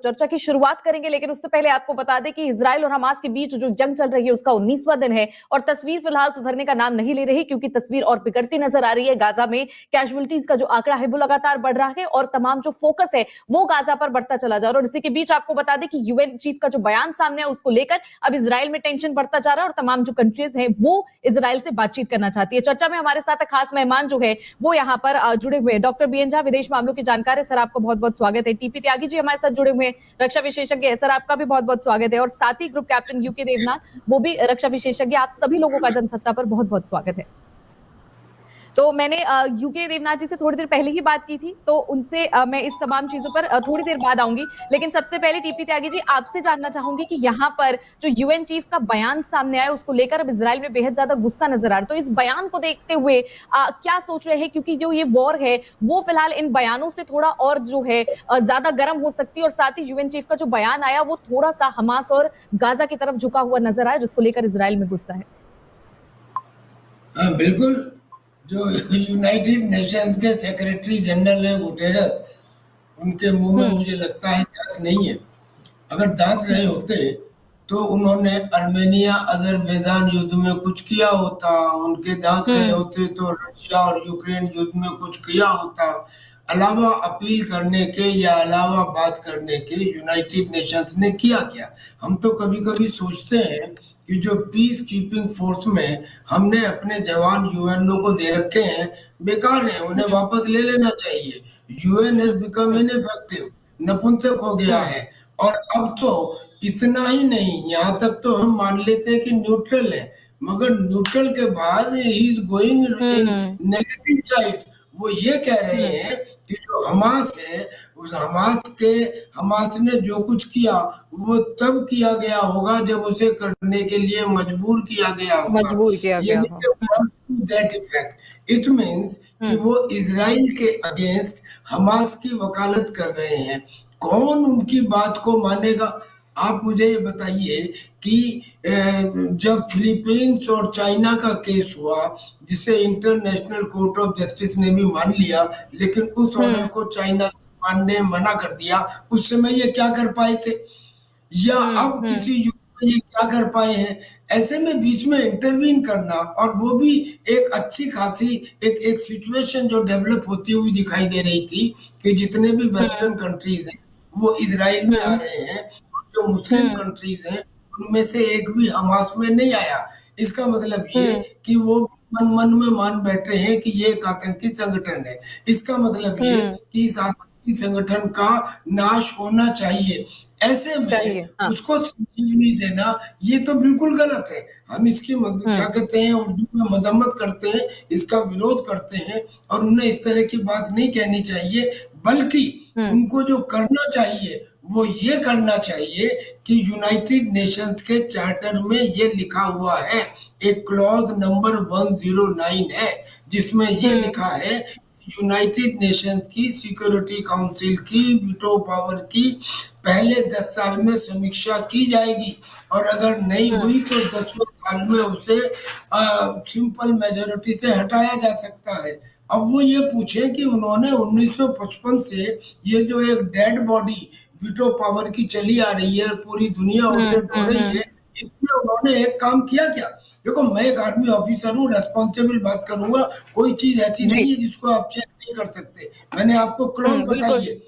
चर्चा की शुरुआत करेंगे, लेकिन उससे पहले आपको बता दें कि इजराइल और हमास के बीच जो जंग चल रही है उसका 19वां दिन है और तस्वीर फिलहाल सुधरने का नाम नहीं ले रही, क्योंकि तस्वीर और बिगड़ती नजर आ रही है। गाजा में कैजुअलिटीज का जो आंकड़ा है वो लगातार बढ़ रहा है और तमाम जो फोकस है वो गाजा पर बढ़ता चला जा रहा है। और इसी के बीच आपको बता दें कि यूएन चीफ का जो बयान सामने है उसको लेकर अब इजराइल में टेंशन बढ़ता जा रहा है और तमाम जो कंट्रीज है वो इजराइल से बातचीत करना चाहती है। चर्चा में हमारे साथ खास मेहमान जो है वो यहाँ पर जुड़े हुए डॉक्टर बीएन झा, विदेश मामलों के जानकार है। सर, आपका बहुत बहुत स्वागत है। टीपी त्यागी जी हमारे साथ जुड़े हुए हैं, रक्षा विशेषज्ञ है। सर, आपका भी बहुत बहुत स्वागत है। और साथ ही ग्रुप कैप्टन यूके देवनाथ, वो भी रक्षा विशेषज्ञ। आप सभी लोगों का जनसत्ता पर बहुत बहुत स्वागत है। तो मैंने यूके देवनाथ जी से थोड़ी देर पहले ही बात की थी, तो उनसे मैं इस तमाम चीजों पर थोड़ी देर बाद आऊंगी। लेकिन सबसे पहले टीपी त्यागी जी, आपसे जानना चाहूंगी कि यहाँ पर जो यूएन चीफ का बयान सामने आया उसको लेकर अब इजराइल में बेहद ज्यादा गुस्सा नजर आ रहा है। तो इस बयान को देखते हुए क्या सोच रहे हैं, क्योंकि जो ये वॉर है वो फिलहाल इन बयानों से थोड़ा और जो है ज्यादा गर्म हो सकती है। और साथ ही यूएन चीफ का जो बयान आया वो थोड़ा सा हमास और गाजा की तरफ झुका हुआ नजर आया, जिसको लेकर इजराइल में गुस्सा है। हाँ, बिल्कुल। जो यूनाइटेड नेशंस के सेक्रेटरी जनरल है गुटेरस, उनके मुंह में मुझे लगता है दांत नहीं है। अगर दांत नहीं होते तो उन्होंने अर्मेनिया अजरबैजान युद्ध में कुछ किया होता, उनके दांत नहीं होते तो रशिया और यूक्रेन युद्ध में कुछ किया होता। अलावा अपील करने के या अलावा बात करने के यूनाइटेड नेशंस ने किया क्या? हम तो कभी कभी सोचते हैं कि जो पीस कीपिंग फोर्स में हमने अपने जवान यूएनओ को दे रखे हैं बेकार हैं, उन्हें वापस ले लेना चाहिए। यूएन हैज बिकम इनइफेक्टिव, नपुंसक हो गया है। और अब तो इतना ही नहीं, यहाँ तक तो हम मान लेते हैं कि न्यूट्रल है, मगर न्यूट्रल के बाद he is going in negative side. वो ये कह रहे हैं कि जो हमास है, उस हमास ने जो कुछ किया वो तब किया गया होगा जब उसे करने के लिए मजबूर किया गया होगा। मजबूर किया गया हो। दैट इफेक्ट इट मीन्स कि वो इजराइल के अगेंस्ट हमास की वकालत कर रहे हैं। कौन उनकी बात को मानेगा? आप मुझे ये बताइए कि जब फिलीपींस और चाइना का केस हुआ, जिसे इंटरनेशनल कोर्ट ऑफ जस्टिस ने भी मान लिया, लेकिन उस ऑर्डर को चाइना से मानने मना कर दिया, उस समय ये क्या कर पाए थे? या अब किसी युद्ध में ये क्या कर पाए हैं? ऐसे में बीच में इंटरवीन करना, और वो भी एक अच्छी खासी एक सिचुएशन जो डेवलप होती हुई दिखाई दे रही थी कि जितने भी वेस्टर्न कंट्रीज हैं वो इजराइल में आ रहे हैं, और जो मुस्लिम कंट्रीज हैं उनमें से एक भी हमास में नहीं आया। इसका मतलब ये कि वो मन मन में मान बैठे हैं कि ये एक आतंकी संगठन है। इसका मतलब ये कि इस आतंकी संगठन का नाश होना चाहिए। ऐसे में उसको संजीवनी देना ये तो बिल्कुल गलत है। हम इसकी क्या कहते हैं, उर्दू में मदम्मत करते हैं, इसका विरोध करते हैं, और उन्हें इस तरह की बात नहीं कहनी चाहिए। बल्कि उनको जो करना चाहिए वो ये करना चाहिए कि यूनाइटेड नेशंस के चार्टर में ये लिखा हुआ है, एक क्लॉज नंबर 109 है, जिसमें ये लिखा है यूनाइटेड नेशंस की सिक्योरिटी काउंसिल की वीटो पावर की पहले 10 साल में समीक्षा की जाएगी, और अगर नहीं हुई तो 10वें साल में उसे सिंपल मेजोरिटी से हटाया जा सकता है। अब वो ये पूछे कि उन्होंने 1955 से ये जो एक डेड बॉडी वीटो पावर की चली आ रही है, पूरी दुनिया उसे ढो रही है, इसमें उन्होंने एक काम किया क्या? देखो, मैं एक आर्मी ऑफिसर हूँ, रेस्पॉन्सिबल बात करूंगा। कोई चीज ऐसी नहीं है जिसको आप चेक नहीं कर सकते। मैंने आपको क्लॉज बताइए,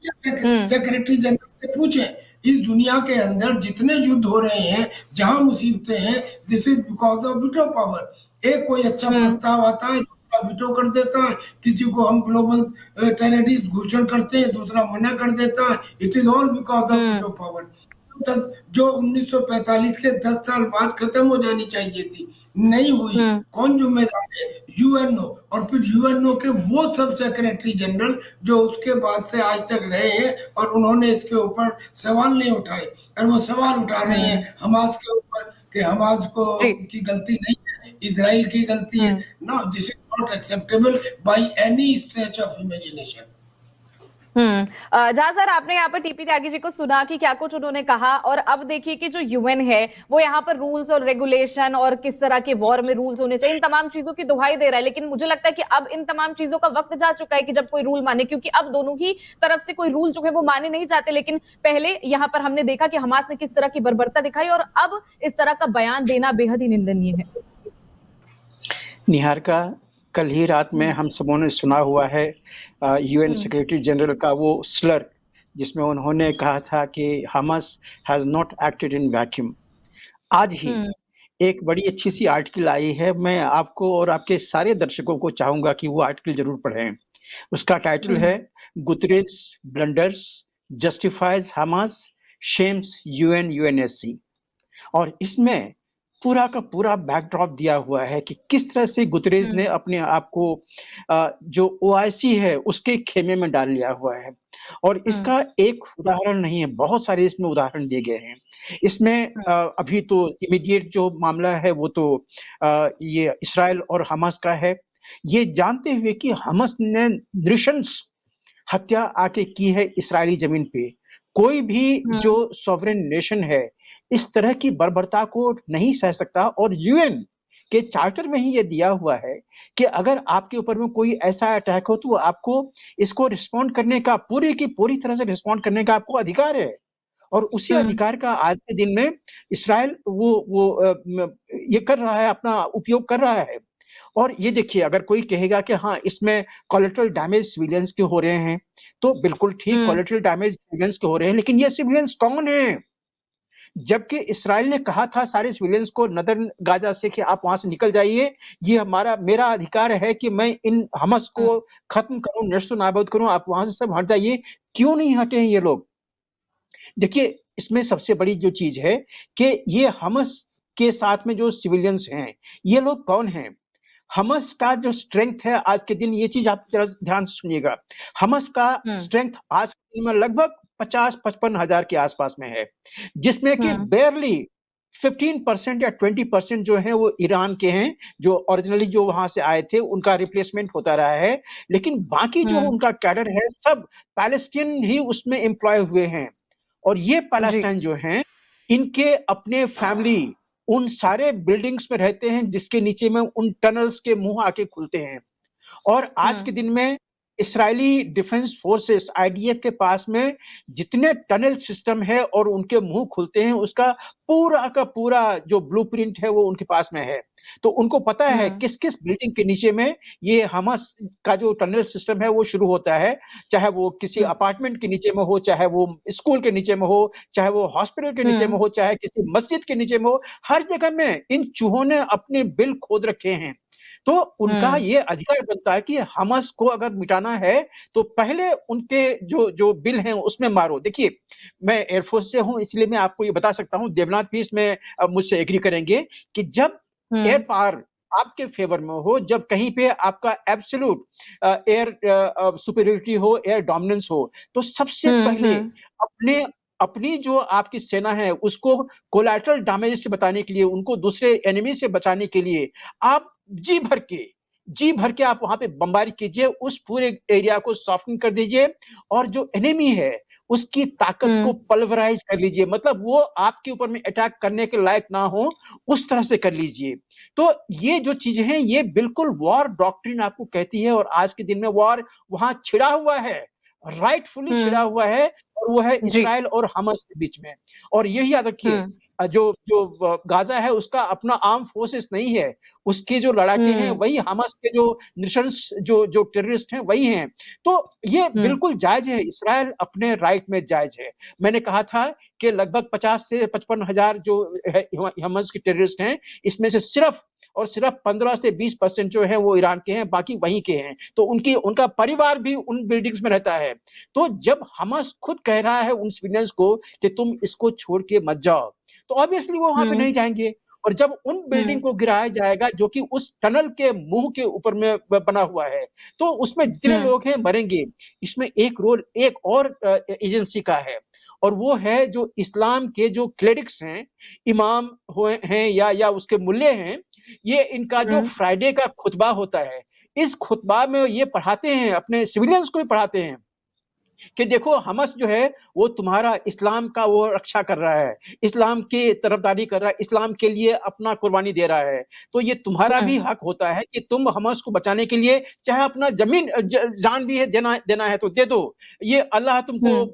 सेक्रेटरी जनरल से पूछें, इस दुनिया के अंदर जितने युद्ध हो रहे हैं, जहां मुसीबतें हैं, this is because of veto power. एक कोई अच्छा प्रस्ताव आता है, दूसरा वीटो कर देता है, किसी को हम ग्लोबल टेररिस्ट घोषण करते हैं, दूसरा मना कर देता है। It is all because of veto power. जो 1945 के 10 साल बाद खत्म हो जानी चाहिए थी, नहीं हुई। कौन जिम्मेदार है? यूएनओ। और फिर यूएनओ के वो सब सेक्रेटरी जनरल जो उसके बाद से आज तक रहे हैं, और उन्होंने इसके ऊपर सवाल नहीं उठाए, और वो सवाल उठा रहे हैं हमास के ऊपर कि हमास को की गलती नहीं है, इजराइल की गलती है। No, this is not acceptable by any stretch of imagination. जहां सर आपने यहाँ पर टीपी त्यागी जी को सुना कि क्या कुछ उन्होंने कहा, और अब देखिए कि जो यूएन है वो यहाँ पर रूल्स और रेगुलेशन और किस तरह के वॉर में रूल्स होने चाहिए इन तमाम चीजों की दुहाई दे रहा है, लेकिन मुझे लगता है कि अब इन तमाम चीजों का वक्त जा चुका है कि जब कोई रूल माने, क्योंकि अब दोनों ही तरफ से कोई रूल जो है वो माने नहीं जाते। लेकिन पहले यहाँ पर हमने देखा कि हमास ने किस तरह की बर्बरता दिखाई, और अब इस तरह का बयान देना बेहद ही निंदनीय है। निहारिका, कल ही रात में हम सबों ने सुना हुआ है यूएन सेक्रेटरी जनरल का वो स्लर, जिसमें उन्होंने कहा था कि Hamas has not acted in vacuum. आज ही एक बड़ी अच्छी सी आर्टिकल आई है, मैं आपको और आपके सारे दर्शकों को चाहूंगा कि वो आर्टिकल जरूर पढ़ें। उसका टाइटल है Guterres blunders justifies Hamas shames UN UNSC, और इसमें पूरा का पूरा बैकड्रॉप दिया हुआ है कि किस तरह से गुतरेज ने अपने आप को जो ओआईसी है उसके खेमे में डाल लिया हुआ है। और इसका एक उदाहरण नहीं है, बहुत सारे इसमें उदाहरण दिए गए हैं। इसमें अभी तो इमीडिएट जो मामला है वो तो ये इसराइल और हमास का है। ये जानते हुए कि हमास ने नृशंस हत्या आके की है इसराइली जमीन पे, कोई भी जो सॉवरेन नेशन है इस तरह की बर्बरता को नहीं सह सकता। और यूएन के चार्टर में ही ये दिया हुआ है कि अगर आपके ऊपर में कोई ऐसा अटैक हो तो आपको इसको रिस्पॉन्ड करने का पूरी की पूरी तरह से रिस्पॉन्ड करने का आपको अधिकार है। और उसी अधिकार का आज के दिन में इसराइल ये कर रहा है, अपना उपयोग कर रहा है। और ये देखिए, अगर कोई कहेगा कि हाँ इसमें कोलेटरल डैमेज सिविलियंस के हो रहे हैं, तो बिल्कुल ठीक, कोलेटरल डैमेज सिविलियंस के हो रहे हैं, लेकिन ये सिविलियंस कौन है? जबकि इसराइल ने कहा था सारे सिविलियंस को नदर्न गाजा से कि आप वहां से निकल जाइए, ये मेरा अधिकार है कि मैं इन हमास को खत्म करूं, नष्ट-नाबूद करूं, आप वहां से सब हट जाइए। क्यों नहीं हटे हैं ये लोग? देखिए, इसमें सबसे बड़ी जो चीज है कि ये हमास के साथ में जो सिविलियंस हैं, ये लोग कौन हैं? हमास का जो स्ट्रेंथ है आज के दिन, ये चीज आप जरा ध्यान से सुनिएगा। हमास का स्ट्रेंथ आज के दिन में लगभग 50-55 हजार के आसपास में है, जिसमें कि बेयरली 15% या 20% जो है वो ईरान के हैं, जो ओरिजिनली जो वहां से आए थे उनका रिप्लेसमेंट होता रहा है। लेकिन बाकी जो उनका कैडर है सब पैलेस्टीन ही उसमें एम्प्लॉय हुए हैं। और ये पैलेस्टाइन जो हैं, इनके अपने फैमिली उन सारे बिल्डिंग्स में रहते हैं जिसके नीचे में उन टनल्स के मुंह आके खुलते हैं। और आज के दिन में इस्राएली डिफेंस फोर्सेस आईडीएफ के पास में जितने टनल सिस्टम है और उनके मुंह खुलते हैं, उसका पूरा का पूरा जो ब्लूप्रिंट है वो उनके पास में है। तो उनको पता है किस किस बिल्डिंग के नीचे में ये हमास का जो टनल सिस्टम है वो शुरू होता है, चाहे वो किसी अपार्टमेंट के नीचे में हो, चाहे वो स्कूल के नीचे में हो, चाहे वो हॉस्पिटल के नीचे में हो, चाहे किसी मस्जिद के नीचे में हो, हर जगह में इन चूहों ने अपने बिल खोद रखे हैं। तो उनका ये अधिकार बनता है कि हमास को अगर मिटाना है तो पहले उनके जो जो बिल हैं उसमें मारो। देखिए, मैं एयरफोर्स से हूं इसलिए मैं आपको ये बता सकता हूं, देवनाथ भी इसमें मुझसे एग्री करेंगे कि जब एयर पावर आपके फेवर में हो, जब कहीं पे आपका एब्सोल्यूट एयर सुपीरियरिटी हो, एयर डोमिनेंस हो, तो सबसे पहले अपने अपनी जो आपकी सेना है उसको कोलैटरल डैमेज से बचाने के लिए, उनको दूसरे एनिमी से बचाने के लिए आप जी भर के आप वहां पे बमबारी कीजिए, उस पूरे एरिया को सॉफ्टन कर दीजिए और जो एनिमी है उसकी ताकत को पल्वराइज कर लीजिए, मतलब वो आपके ऊपर में अटैक करने के लायक ना हो, उस तरह से कर लीजिए। तो ये जो चीजें हैं ये बिल्कुल वॉर डॉक्ट्रिन आपको कहती है, और आज के दिन में वॉर वहां छिड़ा हुआ है, राइटफुली छिड़ा हुआ है, और वो है इसराइल और हमास के बीच में। और यही याद रखिए, जो जो गाजा है उसका अपना आर्म फोर्सेस नहीं है, उसके जो लड़ाके हैं वही हमास के जो नृशंस जो जो टेररिस्ट हैं वही हैं। तो ये बिल्कुल जायज है, इसराइल अपने राइट में जायज है। मैंने कहा था कि लगभग 50 से 55 हजार जो है हमास के टेररिस्ट हैं, इसमें से सिर्फ और सिर्फ 15 से 20% जो है वो ईरान के हैं, बाकी वहीं के हैं। तो उनका परिवार भी उन बिल्डिंग्स में रहता है। तो जब हमास खुद कह रहा है उन सिविलियंस को कि तुम इसको छोड़ के मत जाओ, तो ऑब्वियसली वो वहां पे नहीं जाएंगे। और जब उन बिल्डिंग को गिराया जाएगा जो कि उस टनल के मुंह के ऊपर में बना हुआ है, तो उसमें जितने लोग हैं मरेंगे। इसमें एक रोल एक और एजेंसी का है, और वो है जो इस्लाम के जो क्लेरिक्स हैं, इमाम हुए हैं या उसके मुल्ले हैं, ये इनका जो फ्राइडे का खुतबा होता है, इस खुतबा में ये पढ़ाते हैं, अपने सिविलियंस को भी पढ़ाते हैं कि देखो हमास जो है वो तुम्हारा इस्लाम का वो रक्षा कर रहा है, इस्लाम की तरफदारी कर रहा है, इस्लाम के लिए अपना कुर्बानी दे रहा है। तो ये तुम्हारा भी हक होता है कि तुम हमास को बचाने के लिए चाहे अपना जान भी है देना देना है तो दे दो। ये अल्लाह तुमको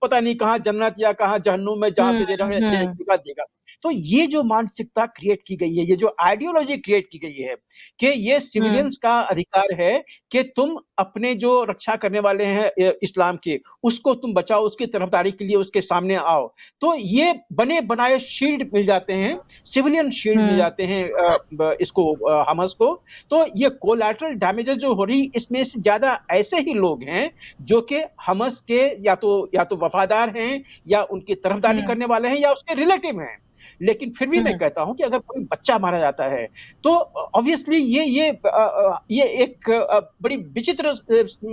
पता नहीं कहाँ जन्नत या कहाँ जहन्नुम में जहाँ पे देना है देगा देगा। तो ये जो मानसिकता क्रिएट की गई है, ये जो आइडियोलॉजी क्रिएट की गई है कि ये सिविलियंस का अधिकार है कि तुम अपने जो रक्षा करने वाले हैं इस्लाम के, उसको तुम बचाओ, उसकी तरफदारी के लिए उसके सामने आओ। तो ये बने बनाए शील्ड मिल जाते हैं, सिविलियन शील्ड मिल जाते हैं इसको हमास को। तो ये कोलैटरल डैमेजेस जो हो रही, इसमें से ज्यादा ऐसे ही लोग हैं जो कि हमास के या तो वफादार हैं या उनकी तरफदारी करने वाले हैं या उसके रिलेटिव हैं। लेकिन फिर भी मैं कहता हूं कि अगर कोई बच्चा मारा जाता है तो ऑब्वियसली ये एक बड़ी विचित्र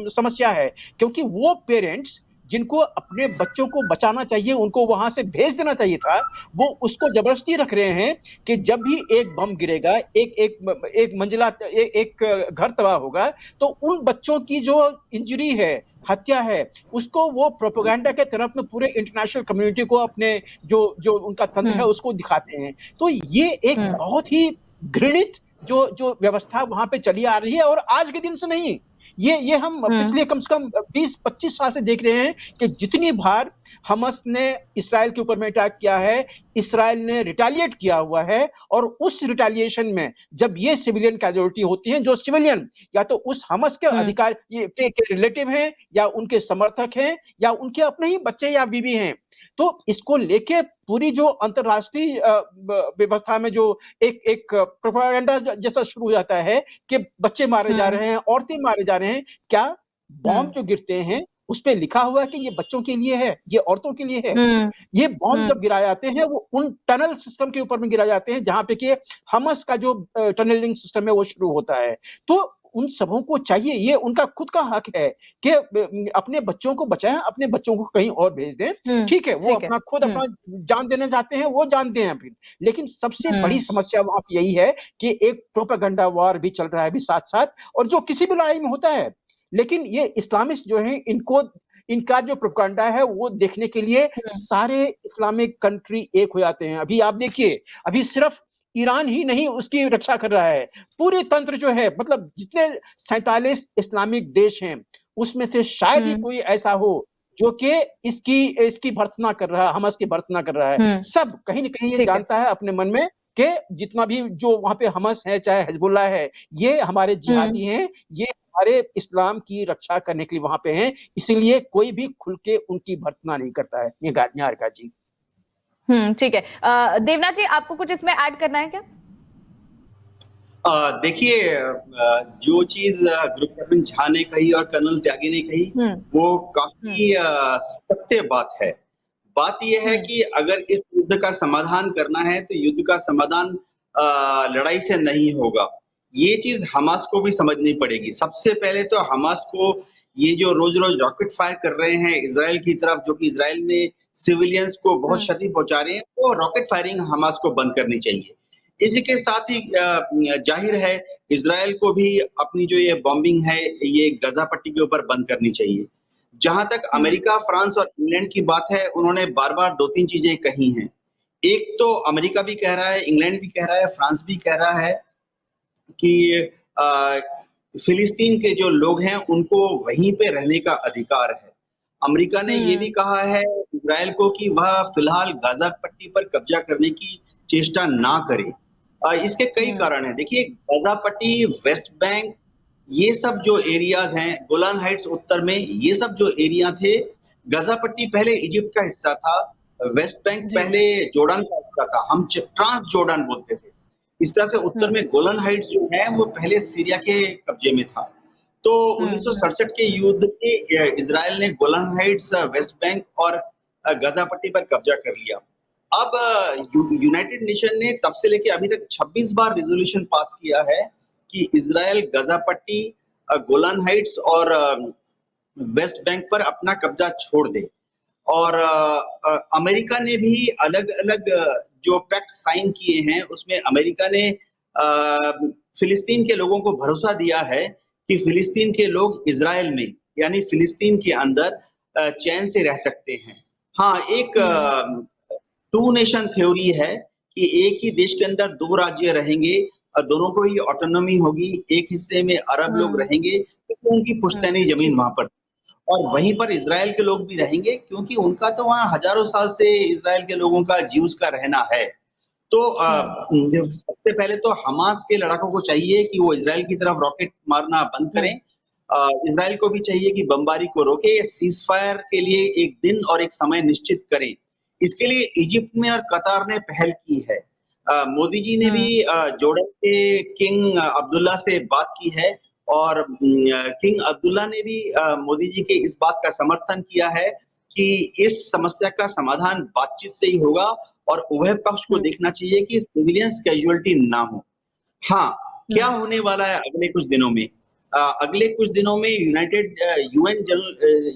समस्या है, क्योंकि वो पेरेंट्स जिनको अपने बच्चों को बचाना चाहिए, उनको वहां से भेज देना चाहिए था, वो उसको जबरदस्ती रख रहे हैं कि जब भी एक बम गिरेगा, एक मंजिला एक घर तबाह होगा, तो उन बच्चों की जो इंजरी है, हत्या है, उसको वो प्रोपेगेंडा के तरफ में पूरे इंटरनेशनल कम्युनिटी को अपने जो उनका तंत्र है उसको दिखाते हैं। तो ये एक बहुत ही घृणित जो व्यवस्था वहां पे चली आ रही है, और आज के दिन से नहीं, ये हम पिछले कम से कम 20-25 साल से देख रहे हैं कि जितनी बार हमास ने इसराइल के ऊपर में अटैक किया है, इसराइल ने रिटेलिएट किया हुआ है, और उस रिटेलिएशन में जब ये सिविलियन कैजुअलिटी होती हैं, जो सिविलियन या तो उस हमास के अधिकार के रिलेटिव हैं या उनके समर्थक हैं या उनके अपने ही बच्चे या बीवी हैं, तो इसको लेके पूरी जो अंतरराष्ट्रीय व्यवस्था में जो एक प्रोपेगेंडा जैसा शुरू हो जाता है कि बच्चे मारे जा रहे हैं, औरतें मारे जा रहे हैं। क्या बॉम्ब जो गिरते हैं उस पे लिखा हुआ है कि ये बच्चों के लिए है, ये औरतों के लिए है? ये बॉम्ब जब गिराए जाते हैं वो उन टनल सिस्टम के ऊपर में गिराए जाते हैं जहां पे कि हमास का जो टनलिंग सिस्टम है वो शुरू होता है। तो उन सबों को चाहिए, ये उनका खुद का हक है कि अपने बच्चों को बचाएं, अपने बच्चों को कहीं और भेज दें। ठीक है, वो अपना जान देना चाहते हैं, वो जान दें फिर। लेकिन सबसे बड़ी समस्या वहां पे यही है कि एक प्रोपेगेंडा वॉर भी चल रहा है अभी साथ-साथ, और जो किसी भी लड़ाई में होता है। लेकिन ये इस्लामिस्ट जो हैं, इनका जो प्रोपेगेंडा है वो देखने के लिए सारे इस्लामिक कंट्री एक हो जाते हैं। अभी आप देखिए, अभी सिर्फ ईरान ही नहीं उसकी रक्षा कर रहा है, पूरे तंत्र जो है, मतलब जितने 47 इस्लामिक देश हैं उसमें से शायद ही कोई ऐसा हो जो कि इसकी भर्त्सना कर रहा है, हमास की भर्त्सना कर रहा है। सब कहीं न कहीं ये जानता है अपने मन में कि जितना भी जो वहां पे हमास है, चाहे हिजबुल्लाह है, ये हमारे जिहादी हैं, ये हमारे इस्लाम की रक्षा करने के लिए वहां पे हैं, इसीलिए कोई भी खुल के उनकी भर्त्सना नहीं करता है। ये निहारिका जी। ठीक है। देवनाथ जी, आपको कुछ इसमें ऐड करना है क्या? देखिए, जो चीज गुरु प्रवीण झा ने कही और कर्नल त्यागी ने कही, वो काफी सत्य बात है। बात यह है कि अगर इस युद्ध का समाधान करना है तो युद्ध का समाधान लड़ाई से नहीं होगा। ये चीज हमास को भी समझनी पड़ेगी। सबसे पहले तो हमास को ये जो रोज-रोज रॉकेट फायर कर रहे हैं इजराइल की तरफ, जो कि इजराइल में सिविलियंस को बहुत क्षति पहुंचा रहे हैं, वो रॉकेट फायरिंग हमास को बंद करनी चाहिए। इसी के साथ ही जाहिर है इजराइल को भी अपनी जो ये बॉम्बिंग है ये गजा पट्टी के ऊपर बंद करनी चाहिए। जहां तक अमेरिका, फ्रांस और इंग्लैंड की बात है, उन्होंने बार-बार 2-3 चीजें कही हैं। एक तो अमेरिका भी कह रहा है, इंग्लैंड भी कह रहा है, फ्रांस भी कह रहा है कि फिलिस्तीन के जो लोग हैं उनको वहीं पे रहने का अधिकार है। अमेरिका ने ये भी कहा है इजराइल को कि वह फिलहाल गाजा पट्टी पर कब्जा करने की चेष्टा ना करे। इसके कई कारण हैं। देखिए, गाजा पट्टी, वेस्ट बैंक, ये सब जो एरियाज हैं, गोलान हाइट्स उत्तर में, ये सब जो एरिया थे, गाजा पट्टी पहले इजिप्ट का हिस्सा था, वेस्ट बैंक पहले जॉर्डन का हिस्सा था, हम ट्रांस जॉर्डन बोलते थे। इस तरह से उत्तर में गोलान हाइट्स जो है वो पहले सीरिया के कब्जे में था। तो 1967 के युद्ध में इजराइल ने गोलान हाइट्स, वेस्ट बैंक और गाजा पट्टी पर कब्जा कर लिया। अब यूनाइटेड नेशन ने तब से लेके अभी तक 26 बार रिजोल्यूशन पास किया है कि इजराइल गाजा पट्टी, गोलान हाइट्स और वेस्ट बैंक पर अपना कब्जा छोड़ दे। और अमेरिका ने भी अलग-अलग जो पैक्ट साइन किए हैं उसमें अमेरिका ने फिलिस्तीन के लोगों को भरोसा दिया है कि फिलिस्तीन के लोग इजराइल में यानी फिलिस्तीन के अंदर चैन से रह सकते हैं। हाँ, एक टू नेशन थ्योरी है कि एक ही देश के अंदर 2 राज्य रहेंगे और दोनों को ही ऑटोनॉमी होगी। एक हिस्से में अरब लोग रहेंगे क्योंकि उनकी पुश्तैनी जमीन वहाँ पर, और वहीं पर इज़राइल के लोग भी रहेंगे क्योंकि उनका तो वहाँ हजारों साल से इज़राइल के लोगों का ज्यूज़ का रहना है। तो सबसे पहले तो हमास के लड़ाकों को चाहिए कि वो इज़राइल की तरफ रॉकेट मारना बंद करें। इज़राइल को भी चाहिए कि बमबारी को रोके, सीज़फायर के लिए एक दिन और एक समय निश्चित करें। इसके लिए इजिप्ट में और कतार ने पहल की है। मोदी जी ने भी जॉर्डन के किंग अब्दुल्ला से बात की है और किंग अब्दुल्ला ने भी मोदी जी के इस बात का समर्थन किया है कि इस समस्या का समाधान बातचीत से ही होगा और उभय पक्ष को देखना चाहिए कि सिविलियंस कैजुअलिटी ना हो। हाँ, क्या होने वाला है अगले कुछ दिनों में? अगले कुछ दिनों में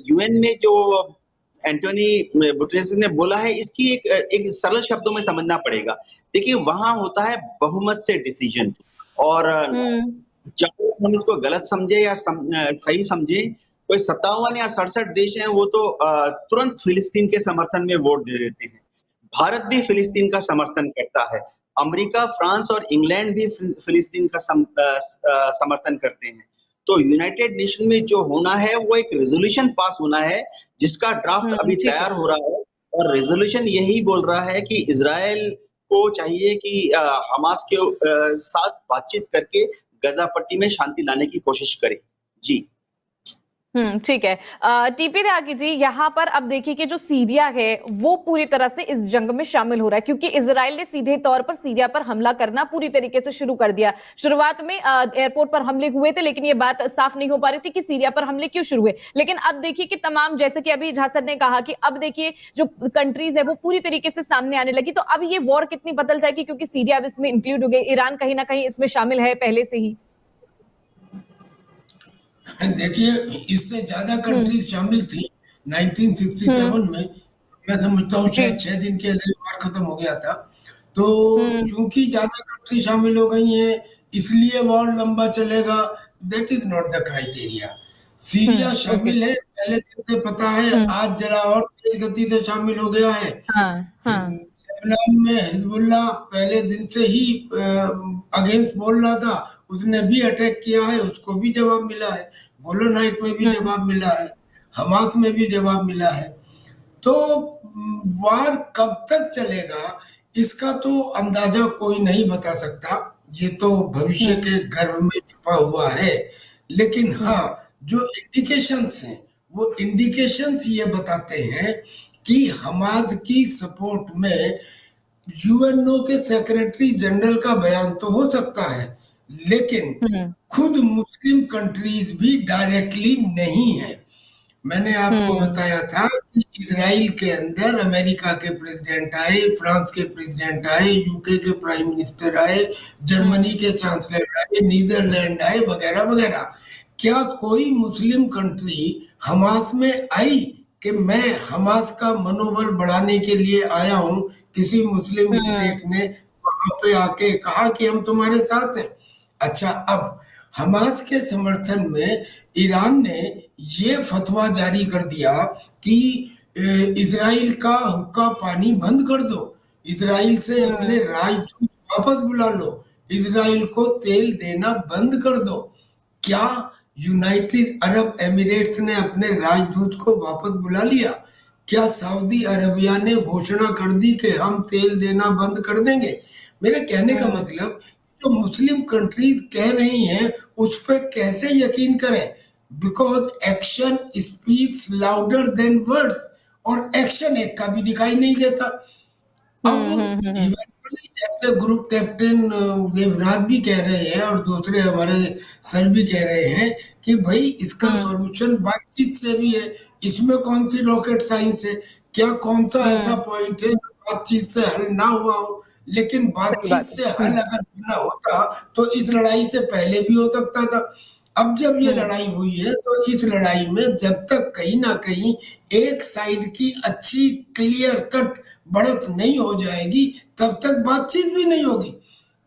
यूएन में जो एंटोनी गुटेरेस ने बोला है, इसकी एक सरल शब्दों में समझना पड़ेगा। देखिए, वहां होता है बहुमत से डिसीजन, और चाहे हम इसको गलत समझे या सही समझे, कोई 57 या 67 देश हैं वो तो तुरंत फिलिस्तीन के समर्थन में वोट दे देते हैं। भारत भी फिलिस्तीन का समर्थन करता है। अमेरिका, फ्रांस और इंग्लैंड भी फिलिस्तीन का समर्थन करते हैं। तो यूनाइटेड नेशन में जो होना है वो एक रेजोल्यूशन पास होना है जिसका ड्राफ्ट अभी तैयार हो रहा है, और रेजोल्यूशन यही बोल रहा है कि इजराइल को चाहिए कि हमास के साथ बातचीत करके गजा पट्टी में शांति लाने की कोशिश करे। जी ठीक है। टीपी त्यागी जी, यहाँ पर अब देखिए कि जो सीरिया है वो पूरी तरह से इस जंग में शामिल हो रहा है, क्योंकि इजराइल ने सीधे तौर पर सीरिया पर हमला करना पूरी तरीके से शुरू कर दिया। शुरुआत में एयरपोर्ट पर हमले हुए थे, लेकिन ये बात साफ नहीं हो पा रही थी कि सीरिया पर हमले क्यों शुरू हुए। लेकिन अब देखिए कि तमाम, जैसे कि अभी झासर ने कहा कि अब देखिए जो कंट्रीज है वो पूरी तरीके से सामने आने लगी। तो अब ये वॉर कितनी बदल जाएगी, क्योंकि सीरिया अब इसमें इंक्लूड हो गई, ईरान कहीं ना कहीं इसमें शामिल है पहले से ही। देखिए, इससे ज्यादा कंट्रीज शामिल थी 1967 में। मैं समझता हूँ शायद 6 दिन के लिए वार खत्म हो गया था। तो क्योंकि ज्यादा कंट्री शामिल हो गई हैं, इसलिए वॉर लंबा चलेगा, that is not the criteria. Syria शामिल है पहले दिन से, पता है, आज जरा और तेज गति से शामिल हो गया है। लेबनान में हिजबुल्लाह पहले दिन से ही अगेंस्ट बोल रहा था, उसने भी अटैक किया है, उसको भी जवाब मिला है। गोलन हाइट में भी जवाब मिला है, हमास में भी जवाब मिला है। तो वार कब तक चलेगा इसका तो अंदाजा कोई नहीं बता सकता, ये तो भविष्य के गर्भ में छुपा हुआ है। लेकिन हाँ, जो इंडिकेशंस हैं वो इंडिकेशंस ये बताते हैं कि हमास की सपोर्ट में यूएनओ के सेक्रेटरी जनरल का बयान तो हो सकता है, लेकिन खुद मुस्लिम कंट्रीज भी डायरेक्टली नहीं है। मैंने आपको बताया था कि इजराइल के अंदर अमेरिका के प्रेसिडेंट आए, फ्रांस के प्रेसिडेंट आए, यूके के प्राइम मिनिस्टर आए, जर्मनी के चांसलर आए, नीदरलैंड आए, वगैरह वगैरह। क्या कोई मुस्लिम कंट्री हमास में आई कि मैं हमास का मनोबल बढ़ाने के लिए आया हूं? किसी मुस्लिम स्टेट ने वहां पे आके कहा कि हम तुम्हारे साथ हैं? अच्छा, अब हमास के समर्थन में ईरान ने ये फतवा जारी कर दिया कि इजराइल का हुक्का पानी बंद कर दो, इजराइल से अपने राजदूत वापस बुला लो, इजराइल को तेल देना बंद कर दो। क्या यूनाइटेड अरब एमिरेट्स ने अपने राजदूत को वापस बुला लिया? क्या सऊदी अरबिया ने घोषणा कर दी कि हम तेल देना बंद कर देंगे? मेरे कहने का मतलब, जो मुस्लिम कंट्रीज कह रही हैं उस पर कैसे यकीन करें? Because action speaks louder than words, और एक्शन एक का भी दिखाई नहीं देता। अब इवेंचुअली जैसे ग्रुप कैप्टन देवराज भी कह रहे हैं और दूसरे हमारे सर भी कह रहे हैं कि भाई इसका सॉल्यूशन बातचीत से भी है। इसमें कौन सी रॉकेट साइंस है? क्या कौन सा ऐसा पॉइंट है जो बातचीत से हल ना हुआ हो? लेकिन बातचीत से हल अगर होना होता तो इस लड़ाई से पहले भी हो सकता था। अब जब ये लड़ाई हुई है तो इस लड़ाई में जब तक कहीं ना कहीं एक साइड की अच्छी क्लियर कट बढ़त नहीं हो जाएगी, तब तक बातचीत भी नहीं होगी।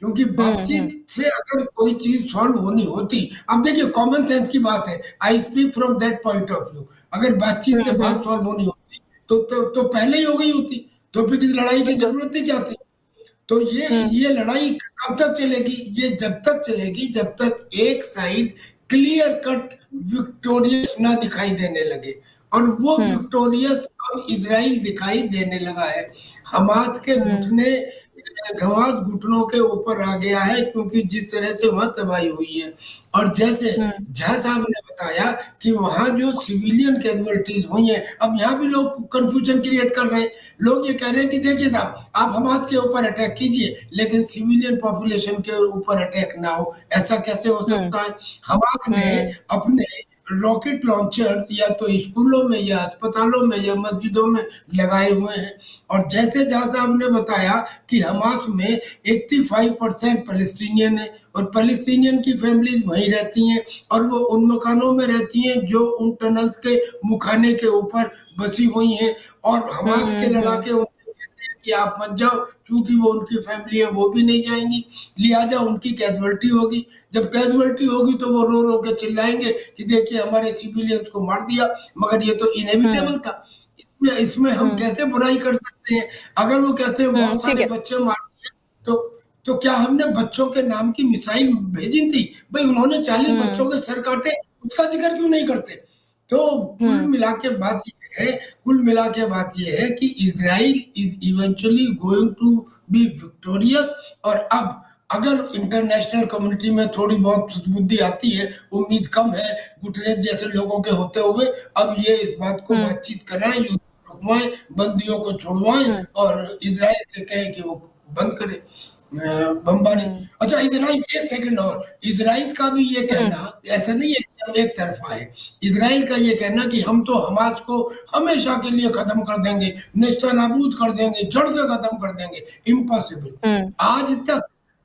क्योंकि बातचीत से अगर कोई चीज सॉल्व होनी होती, अब देखिए कॉमन सेंस की बात है, I speak from that point of view, अगर बातचीत से बात सॉल्व होनी होती तो पहले ही हो गई होती, तो फिर इस लड़ाई की जरूरत ही क्या थी। तो ये लड़ाई कब तक चलेगी? ये जब तक चलेगी जब तक एक साइड क्लियर कट विक्टोरियस ना दिखाई देने लगे, और वो विक्टोरियस अब इजराइल दिखाई देने लगा है। हमास के घुटनों के ऊपर आ गया है, क्योंकि जिस तरह से वहां तबाही हुई है, और जैसे झा साहब ने बताया कि वहां जो सिविलियन कैजुअलिटीज हुई हैं, अब यहाँ भी लोग कंफ्यूजन क्रिएट कर रहे हैं। लोग ये कह रहे हैं कि देखिए साहब, आप हमास के ऊपर अटैक कीजिए लेकिन सिविलियन पॉपुलेशन के ऊपर अटैक ना हो, ऐसा कैसे हो सकता है? हमास ने अपने रॉकेट लॉन्चर या तो स्कूलों में या अस्पतालों में या मस्जिदों में लगाए हुए हैं, और जैसे जहाँ साहब ने बताया कि हमास में 85% पैलेस्टीनियन है, और पैलेस्टीनियन की फैमिलीज वहीं रहती हैं, और वो उन मकानों में रहती हैं जो उन टनल्स के मुखाने के ऊपर बसी हुई हैं, और हमास के लड़ाके उनसे कहते हैं कि आप मत जाओ, क्योंकि वो उनकी फैमिली है वो भी नहीं जाएंगी, लिहाजा उनकी कैजुअलिटी होगी। जब कैजुअलिटी होगी तो वो रो रो के चिल्लाएंगे कि देखिए हमारे सिविलियंस को मार दिया, मगर ये तो इनएविटेबल था। इसमें हम कैसे बुराई कर सकते हैं? अगर वो कहते हैं बहुत सारे बच्चे मार दिए, तो क्या हमने बच्चों के नाम की मिसाइल भेजी थी? भाई उन्होंने 40 बच्चों के सर काटे, उसका जिक्र क्यों नहीं करते? तो कुल मिला के बात ये है कि Israel is eventually going to be victorious, और अब अगर इंटरनेशनल कम्युनिटी में थोड़ी बहुत बुद्धि आती है, उम्मीद कम है गुटरेज जैसे लोगों के होते हुए, अब ये इस बात को बातचीत कराएं, युद्ध रुकवाएं, बंदियों को छुड़वाएं, और इजराइल से कहें कि वो बंद करे बमबारी। अच्छा, इजराइल, एक सेकंड और, इजराइल का भी ये कहना ऐसा नहीं है कि हम एक तरफा है। इजराइल का ये कहना कि हम तो हमास को हमेशा के लिए खत्म कर देंगे, नेस्तनाबूद कर देंगे, जड़ से खत्म कर देंगे, इम्पॉसिबल।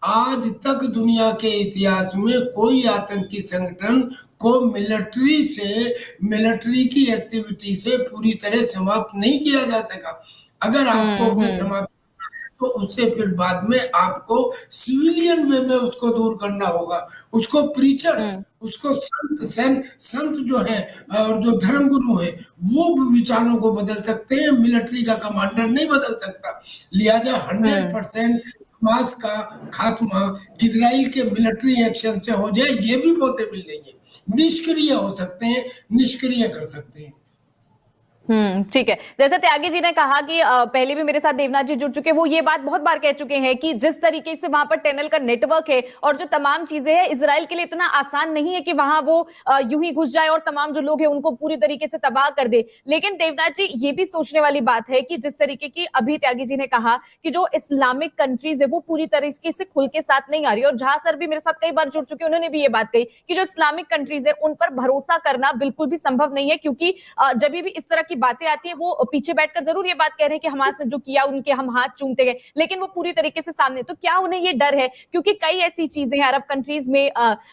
आज तक दुनिया के इतिहास में कोई आतंकी संगठन को मिलिट्री की एक्टिविटी से पूरी तरह समाप्त नहीं किया जा सका। अगर आपको उसे समाप्त तो उससे फिर बाद में आपको सिविलियन वे में उसको दूर करना होगा। उसको प्रीचर, उसको संत जो हैं और जो धर्मगुरु हैं वो विचारों को बदल सकते हैं, मिलिट्री का कमांडर नहीं बदल सकता। लिहाजा 100% हमास का खात्मा इजराइल के मिलिट्री एक्शन से हो जाए, ये भी पॉसिबल नहीं है। निष्क्रिय हो सकते हैं, निष्क्रिय कर सकते हैं। ठीक है। जैसे त्यागी जी ने कहा कि पहले भी मेरे साथ देवनाथ जी जुड़ चुके, वो ये बात बहुत बार कह चुके हैं कि जिस तरीके से वहां पर टनल का नेटवर्क है और जो तमाम चीजें हैं, इजराइल के लिए इतना आसान नहीं है कि वहां वो यूं ही घुस जाए और तमाम जो लोग हैं उनको पूरी तरीके से तबाह कर दे। लेकिन देवनाथ जी, ये भी सोचने वाली बात है कि जिस तरीके की अभी त्यागी जी ने कहा कि जो इस्लामिक कंट्रीज है वो पूरी तरीके से खुल के साथ नहीं आ रही, और झा सर भी मेरे साथ कई बार जुड़ चुके, उन्होंने भी ये बात कही कि जो इस्लामिक कंट्रीज है उन पर भरोसा करना बिल्कुल भी संभव नहीं है, क्योंकि जब भी इस तरह की बातें आती है वो पीछे बैठकर जरूर ये बात कह रहे हैं कि हमास ने जो किया उनके हम हाथ चूमते गए, लेकिन वो पूरी तरीके से सामने, तो क्या उन्हें ये डर है? क्योंकि कई ऐसी चीजें हैं अरब कंट्रीज में,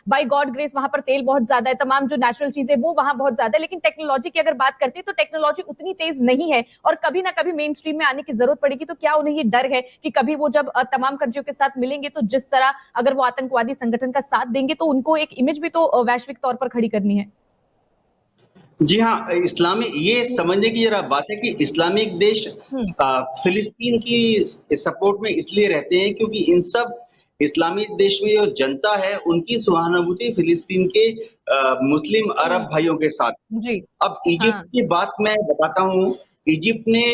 बाय गॉड ग्रेस वहां पर तेल बहुत ज्यादा है, तमाम जो नेचुरल चीजें वो वहां बहुत ज्यादा है, लेकिन टेक्नोलॉजी की अगर बात करते हैं तो टेक्नोलॉजी उतनी तेज नहीं है और कभी ना कभी मेन स्ट्रीम में आने की जरूरत पड़ेगी। तो क्या उन्हें ये डर है कि कभी वो जब तमाम कंट्रियों के साथ मिलेंगे तो जिस तरह अगर वो आतंकवादी संगठन का साथ देंगे तो उनको एक इमेज भी तो वैश्विक तौर पर खड़ी करनी है? जी हाँ, इस्लामी, ये समझने की जरा बात है कि इस्लामिक देश फिलिस्तीन की सपोर्ट में इसलिए रहते हैं क्योंकि इन सब इस्लामिक देश में जो जनता है उनकी सहानुभूति फिलिस्तीन के मुस्लिम अरब भाइयों के साथ। जी। अब इजिप्ट की बात मैं बताता हूँ। इजिप्ट ने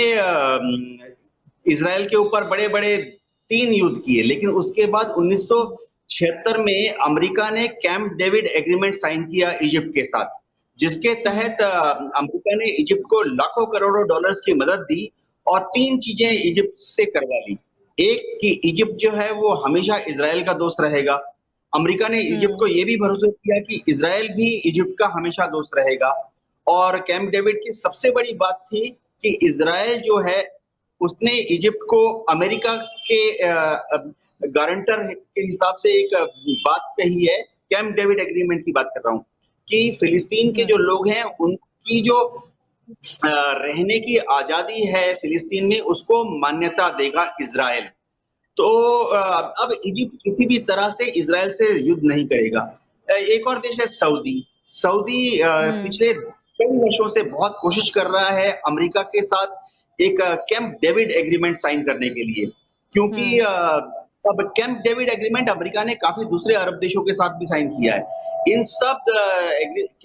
इजराइल के ऊपर बड़े बड़े 3 युद्ध किए, लेकिन उसके बाद 1976 में अमेरिका ने कैंप डेविड एग्रीमेंट साइन किया इजिप्ट के साथ, जिसके तहत अमेरिका ने इजिप्ट को लाखों करोड़ों डॉलर्स की मदद दी और 3 चीजें इजिप्ट से करवा ली। एक कि इजिप्ट जो है वो हमेशा इजराइल का दोस्त रहेगा। अमेरिका ने इजिप्ट को ये भी भरोसा किया कि इजराइल भी इजिप्ट का हमेशा दोस्त रहेगा। और कैंप डेविड की सबसे बड़ी बात थी कि इजराइल जो है उसने इजिप्ट को अमेरिका के गारंटर के हिसाब से एक बात कही है, कैंप डेविड एग्रीमेंट की बात कर रहा हूँ, कि फिलिस्तीन के जो लोग हैं उनकी जो रहने की आजादी है फिलिस्तीन में उसको मान्यता देगा इजराइल। तो अब इजिप्ट किसी भी तरह से इजराइल से युद्ध नहीं करेगा। एक और देश है सऊदी। सऊदी पिछले कई वर्षों से बहुत कोशिश कर रहा है अमेरिका के साथ एक कैंप डेविड एग्रीमेंट साइन करने के लिए, क्योंकि अब कैंप डेविड एग्रीमेंट अमेरिका ने काफी दूसरे अरब देशों के साथ भी साइन किया है। इन सब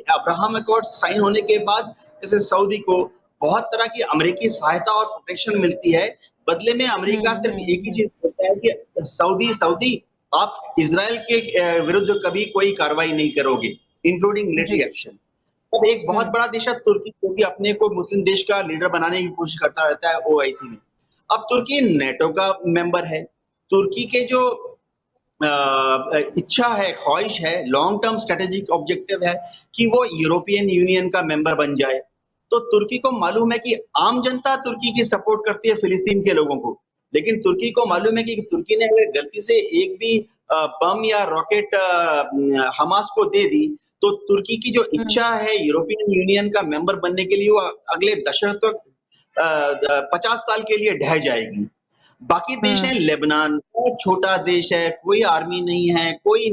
अब्राहम अकॉर्ड साइन होने के बाद जैसे सऊदी को बहुत तरह की अमेरिकी सहायता और प्रोटेक्शन मिलती है। बदले में अमेरिका सिर्फ एक ही चीज बोलता है कि सऊदी आप इजराइल के विरुद्ध कभी कोई कार्रवाई नहीं करोगे, इंक्लूडिंग मिलिट्री एक्शन। अब एक बहुत बड़ा देश है तुर्की, जो कि अपने को मुस्लिम देश का लीडर बनाने की कोशिश करता रहता है ओआईसी में। अब तुर्की नेटो का मेंबर है। तुर्की के जो इच्छा है, ख्वाहिश है, लॉन्ग टर्म स्ट्रेटेजिक ऑब्जेक्टिव है कि वो यूरोपियन यूनियन का मेंबर बन जाए। तो तुर्की को मालूम है कि आम जनता तुर्की की सपोर्ट करती है फिलिस्तीन के लोगों को, लेकिन तुर्की को मालूम है कि तुर्की ने अगर गलती से एक भी बम या रॉकेट हमास को दे दी तो तुर्की की जो इच्छा है यूरोपियन यूनियन का मेंबर बनने के लिए वो अगले दशक तक 50 साल के लिए ढह जाएगी। बाकी देश है लेबनान, बहुत छोटा देश है, कोई आर्मी नहीं है, कोई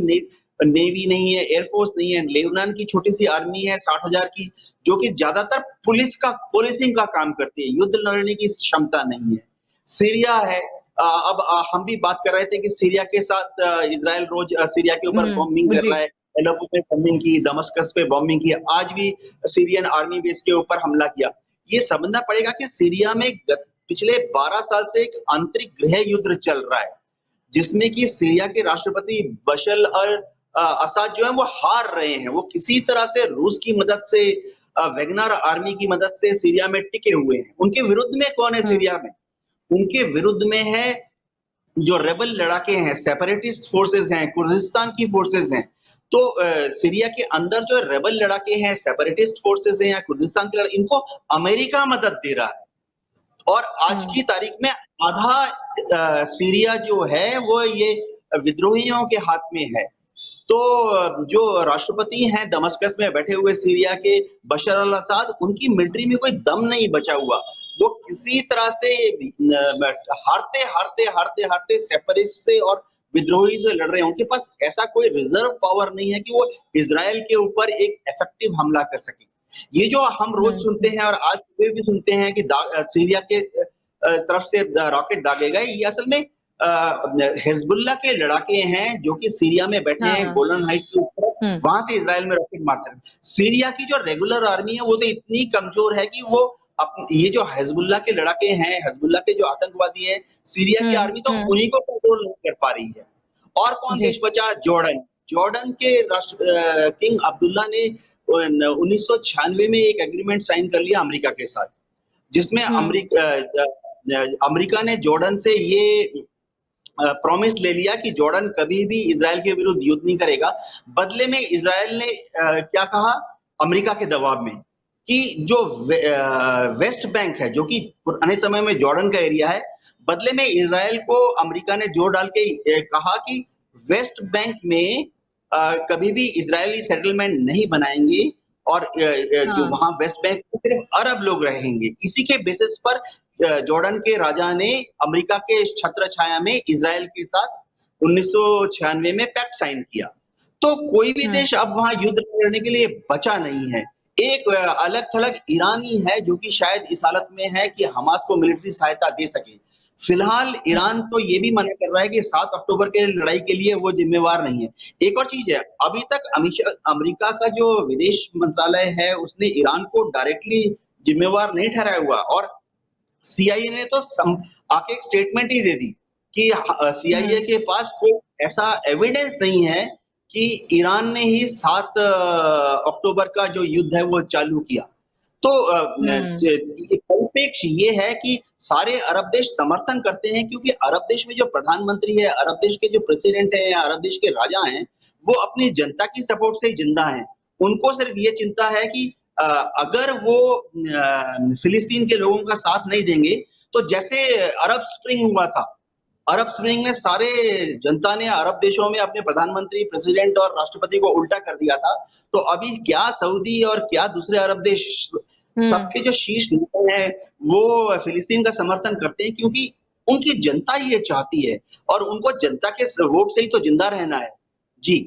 नेवी नहीं है, एयरफोर्स नहीं है। लेबनान की छोटी सी आर्मी है 60,000 की, जो कि ज्यादातर पुलिसिंग का काम करती है, युद्ध लड़ने की क्षमता नहीं है। सीरिया है। अब हम भी बात कर रहे थे कि सीरिया के साथ इजराइल रोज सीरिया के ऊपर बॉम्बिंग कर रहा है, एलेपो पे बॉम्बिंग की, दमस्कस पे बॉम्बिंग की, आज भी सीरियन आर्मी बेस के ऊपर हमला किया। ये समझना पड़ेगा कि सीरिया में पिछले 12 साल से एक आंतरिक गृह युद्ध चल रहा है, जिसमें कि सीरिया के राष्ट्रपति बशर अल असद जो है वो हार रहे हैं। वो किसी तरह से रूस की मदद से, वैगनर आर्मी की मदद से सीरिया में टिके हुए हैं। उनके विरुद्ध में कौन है सीरिया में? उनके विरुद्ध में है जो रेबल लड़ाके हैं, सेपरेटिस्ट फोर्सेस हैं, कुर्दिस्तान की फोर्सेस हैं। तो सीरिया के अंदर जो रेबल लड़ाके हैं, सेपरेटिस्ट फोर्सेस हैं या कुर्दिस्तान के लड़ाके, इनको अमेरिका मदद दे रहा है। और आज की तारीख में आधा सीरिया जो है वो ये विद्रोहियों के हाथ में है। तो जो राष्ट्रपति हैं दमस्कस में बैठे हुए सीरिया के बशर अल असद, उनकी मिलिट्री में कोई दम नहीं बचा हुआ। वो किसी तरह से हारते सेपरेटिस्ट से और विद्रोही से लड़ रहे हैं। उनके पास ऐसा कोई रिजर्व पावर नहीं है कि वो इजराइल के ऊपर एक इफेक्टिव हमला कर सके। ये जो हम रोज सुनते हैं और आज सुबह भी सुनते हैं कि सीरिया के तरफ से रॉकेट दागे गए, ये असल में हिजबुल्लाह के लड़ाके हैं जो कि सीरिया में बैठे हैं गोलन हाइट के ऊपर, वहां से इजराइल में रॉकेट मारते हैं। सीरिया की जो रेगुलर आर्मी है वो तो इतनी कमजोर है कि वो ये जो हिजबुल्लाह के लड़ाके हैं, हिजबुल्लाह के जो आतंकवादी हैं, सीरिया की आर्मी तो उन्हीं को कंट्रोल नहीं कर पा रही है। और कौन देश बचा? जॉर्डन के किंग अब्दुल्ला ने 1996 में एक एग्रीमेंट साइन कर लिया अमेरिका के साथ, जिसमें अमेरिका ने जॉर्डन से ये प्रॉमिस ले लिया कि जॉर्डन कभी भी इजराइल के विरुद्ध युद्ध नहीं करेगा। बदले में इजराइल ने क्या कहा अमेरिका के दबाव में कि जो वेस्ट बैंक है, जो कि पुराने समय में जॉर्डन का एरिया है, बदले में इजराइल को अमेरिका ने जोर डाल के कहा कि वेस्ट बैंक में कभी भी इजरायली सेटलमेंट नहीं बनाएंगे और जो वहां वेस्ट बैंक में सिर्फ अरब लोग रहेंगे। इसी के बेसिस पर जॉर्डन के राजा ने अमेरिका के छत्र छाया में इजराइल के साथ 1996 में पैक्ट साइन किया। तो कोई भी देश अब वहां युद्ध लड़ने के लिए बचा नहीं है। एक अलग थलग ईरानी है जो कि शायद इस हालत में है कि हमास को मिलिट्री सहायता दे सके। फिलहाल ईरान तो ये भी मना कर रहा है कि 7 अक्टूबर के लड़ाई के लिए वो जिम्मेवार नहीं है। एक और चीज है, अभी तक अमेरिका का जो विदेश मंत्रालय है उसने ईरान को डायरेक्टली जिम्मेवार नहीं ठहराया हुआ, और सीआईए ने तो आके एक स्टेटमेंट ही दे दी कि सीआईए के पास कोई ऐसा एविडेंस नहीं है कि ईरान ने ही 7 अक्टूबर का जो युद्ध है वो चालू किया। तो परिप्रेक्ष्य ये है कि सारे अरब देश समर्थन करते हैं, क्योंकि अरब देश में जो प्रधानमंत्री है, अरब देश के जो प्रेसिडेंट है, अरब देश के राजा हैं, वो अपनी जनता की सपोर्ट से जिंदा हैं। उनको सिर्फ ये चिंता है कि अगर वो फिलिस्तीन के लोगों का साथ नहीं देंगे तो जैसे अरब स्प्रिंग हुआ था, अरब स्प्रिंग में सारे जनता ने अरब देशों में अपने प्रधानमंत्री, प्रेसिडेंट और राष्ट्रपति को उल्टा कर दिया था। तो अभी क्या सऊदी और क्या दूसरे अरब देश, सबके जो शीर्ष नेता हैं वो फिलिस्तीन का समर्थन करते हैं, क्योंकि उनकी जनता ये चाहती है और उनको जनता के वोट से ही तो जिंदा रहना है। जी।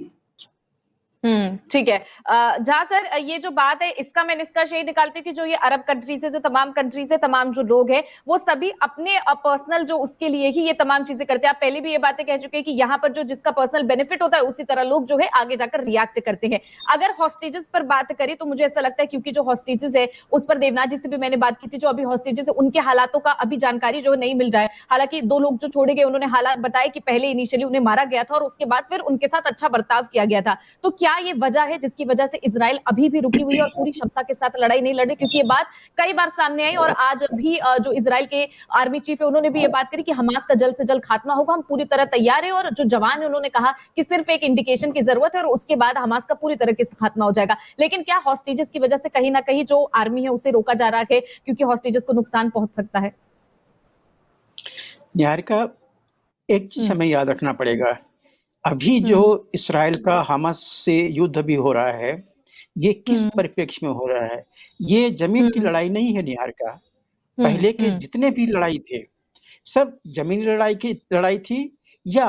ठीक है। जहाँ सर ये जो बात है इसका मैं निष्कर्ष यही निकालती हूँ कि जो ये अरब कंट्रीज है, जो तमाम कंट्रीज है, तमाम जो लोग हैं वो सभी अपने पर्सनल जो उसके लिए ही ये तमाम चीजें करते हैं। आप पहले भी ये बातें कह चुके हैं कि यहाँ पर जो जिसका पर्सनल बेनिफिट होता है उसी तरह लोग जो है आगे जाकर रिएक्ट करते हैं। अगर हॉस्टेजेस पर बात करें तो मुझे ऐसा लगता है क्योंकि जो हॉस्टेजेस है उस पर देवनाथ जी से भी मैंने बात की थी, जो अभी हॉस्टेजेस है उनके हालातों का अभी जानकारी जो नहीं मिल रहा है। हालांकि 2 लोग जो छोड़े गए उन्होंने हालात बताए कि पहले इनिशियली उन्हें मारा गया था और उसके बाद फिर उनके साथ अच्छा बर्ताव किया गया था। तो क्या ये वजह है जिसकी वजह से इजराइल अभी भी रुकी हुई है और पूरी क्षमता के साथ लड़ाई नहीं लड़ रही? क्योंकि ये बात कई बार सामने आई और आज भी जो इजराइल के आर्मी चीफ है उन्होंने भी ये बात करी कि हमास का जल्द से जल्द खात्मा होगा, हम पूरी तरह तैयार है। और जो जवान है उन्होंने कहा कि सिर्फ एक इंडिकेशन की जरूरत है और उसके बाद हमास का पूरी तरह से खात्मा हो जाएगा। लेकिन क्या हॉस्टेजेस की वजह से कहीं ना कहीं जो आर्मी है उसे रोका जा रहा है क्योंकि हॉस्टेजेस को नुकसान पहुंच सकता है? निहारिका, एक चीज हमें याद रखना पड़ेगा, अभी जो इसराइल का हमास से युद्ध भी हो रहा है, ये किस परिप्रेक्ष्य में हो रहा है? ये जमीन की लड़ाई नहीं है निहारिका। पहले के जितने भी लड़ाई थे, सब जमीनी लड़ाई थी या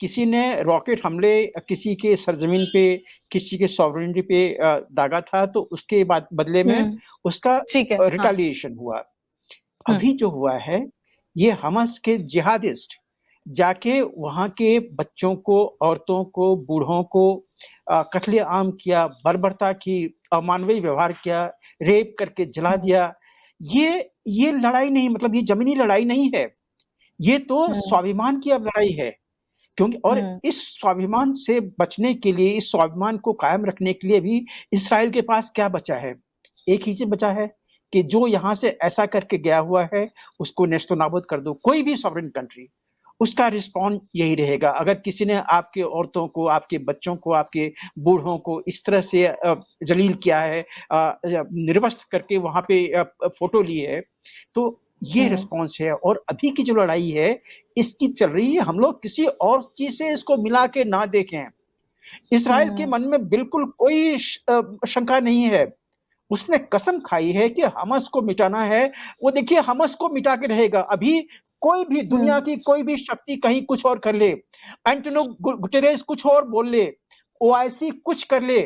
किसी ने रॉकेट हमले किसी के सरजमीन पे, किसी के सॉवरेनिटी पे दागा था तो उसके बाद बदले में उसका रिटेलिएशन हुआ। अभी जो हुआ है, ये हमास के जिहादिस्ट जाके वहाँ के बच्चों को, औरतों को, बूढ़ों को कत्ले-आम किया, बर्बरता की, अमानवीय व्यवहार किया, रेप करके जला दिया। ये लड़ाई नहीं, मतलब ये ज़मीनी लड़ाई नहीं है। ये तो स्वाभिमान की अब लड़ाई है। क्योंकि और इस स्वाभिमान से बचने के लिए, इस स्वाभिमान को कायम रखने के लिए भी इसराइल के पास क्या बचा है? एक ही चीज़ बचा है कि जो यहाँ से ऐसा करके गया हुआ है, उसको नेस्तनाबूद कर दो। कोई भी सॉवरेन कंट्री, उसका रिस्पॉन्स यही रहेगा। अगर किसी ने आपके औरतों को, आपके बच्चों को, आपके बूढ़ों को इस तरह से जलील किया है, निर्वस्त्र करके वहाँ पे फ़ोटो ली है, तो ये रिस्पॉन्स है। और अभी की जो लड़ाई है, इसकी चल रही है, हम लोग किसी और चीज़ से इसको मिला के ना देखें। इसराइल के मन में बिल्कुल कोई शंका नहीं है। उसने कसम खाई है कि हमास को मिटाना है। वो देखिए हमास को मिटा के रहेगा। अभी कोई भी दुनिया की कोई भी शक्ति कहीं कुछ और कर ले, एंटोनियो गुटेरेस कुछ और बोल ले, ओआईसी कुछ कर ले,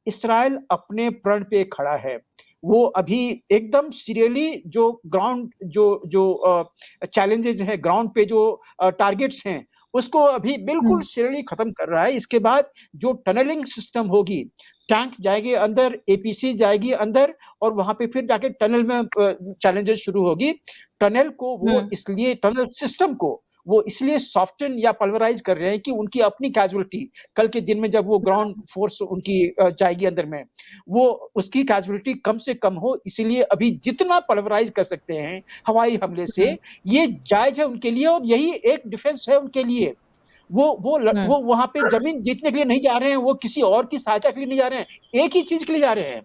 इसराइल अपने प्रण पे खड़ा है। वो अभी एकदम सीरियसली जो ग्राउंड जो चैलेंजेस हैं, ग्राउंड पे जो टारगेट्स हैं, उसको अभी बिल्कुल सीरियसली खत्म कर रहा है। इसके बाद जो टनलिंग सिस्टम होगी, टैंक जाएगी अंदर, एपीसी जाएगी अंदर और वहाँ पे फिर जाके टनल में चैलेंजेस शुरू होगी। टनल को वो इसलिए, टनल सिस्टम को वो इसलिए सॉफ्टन या पल्वराइज कर रहे हैं कि उनकी अपनी कैजुअलिटी, कल के दिन में जब वो ग्राउंड फोर्स उनकी जाएगी अंदर में, वो उसकी कैजुअलिटी कम से कम हो, इसीलिए अभी जितना पल्वराइज कर सकते हैं हवाई हमले से, ये जायज है उनके लिए और यही एक डिफेंस है उनके लिए। वो वहाँ पे जमीन जीतने के लिए नहीं जा रहे हैं, वो किसी और की सहायता के लिए नहीं जा रहे हैं, एक ही चीज के लिए जा रहे हैं,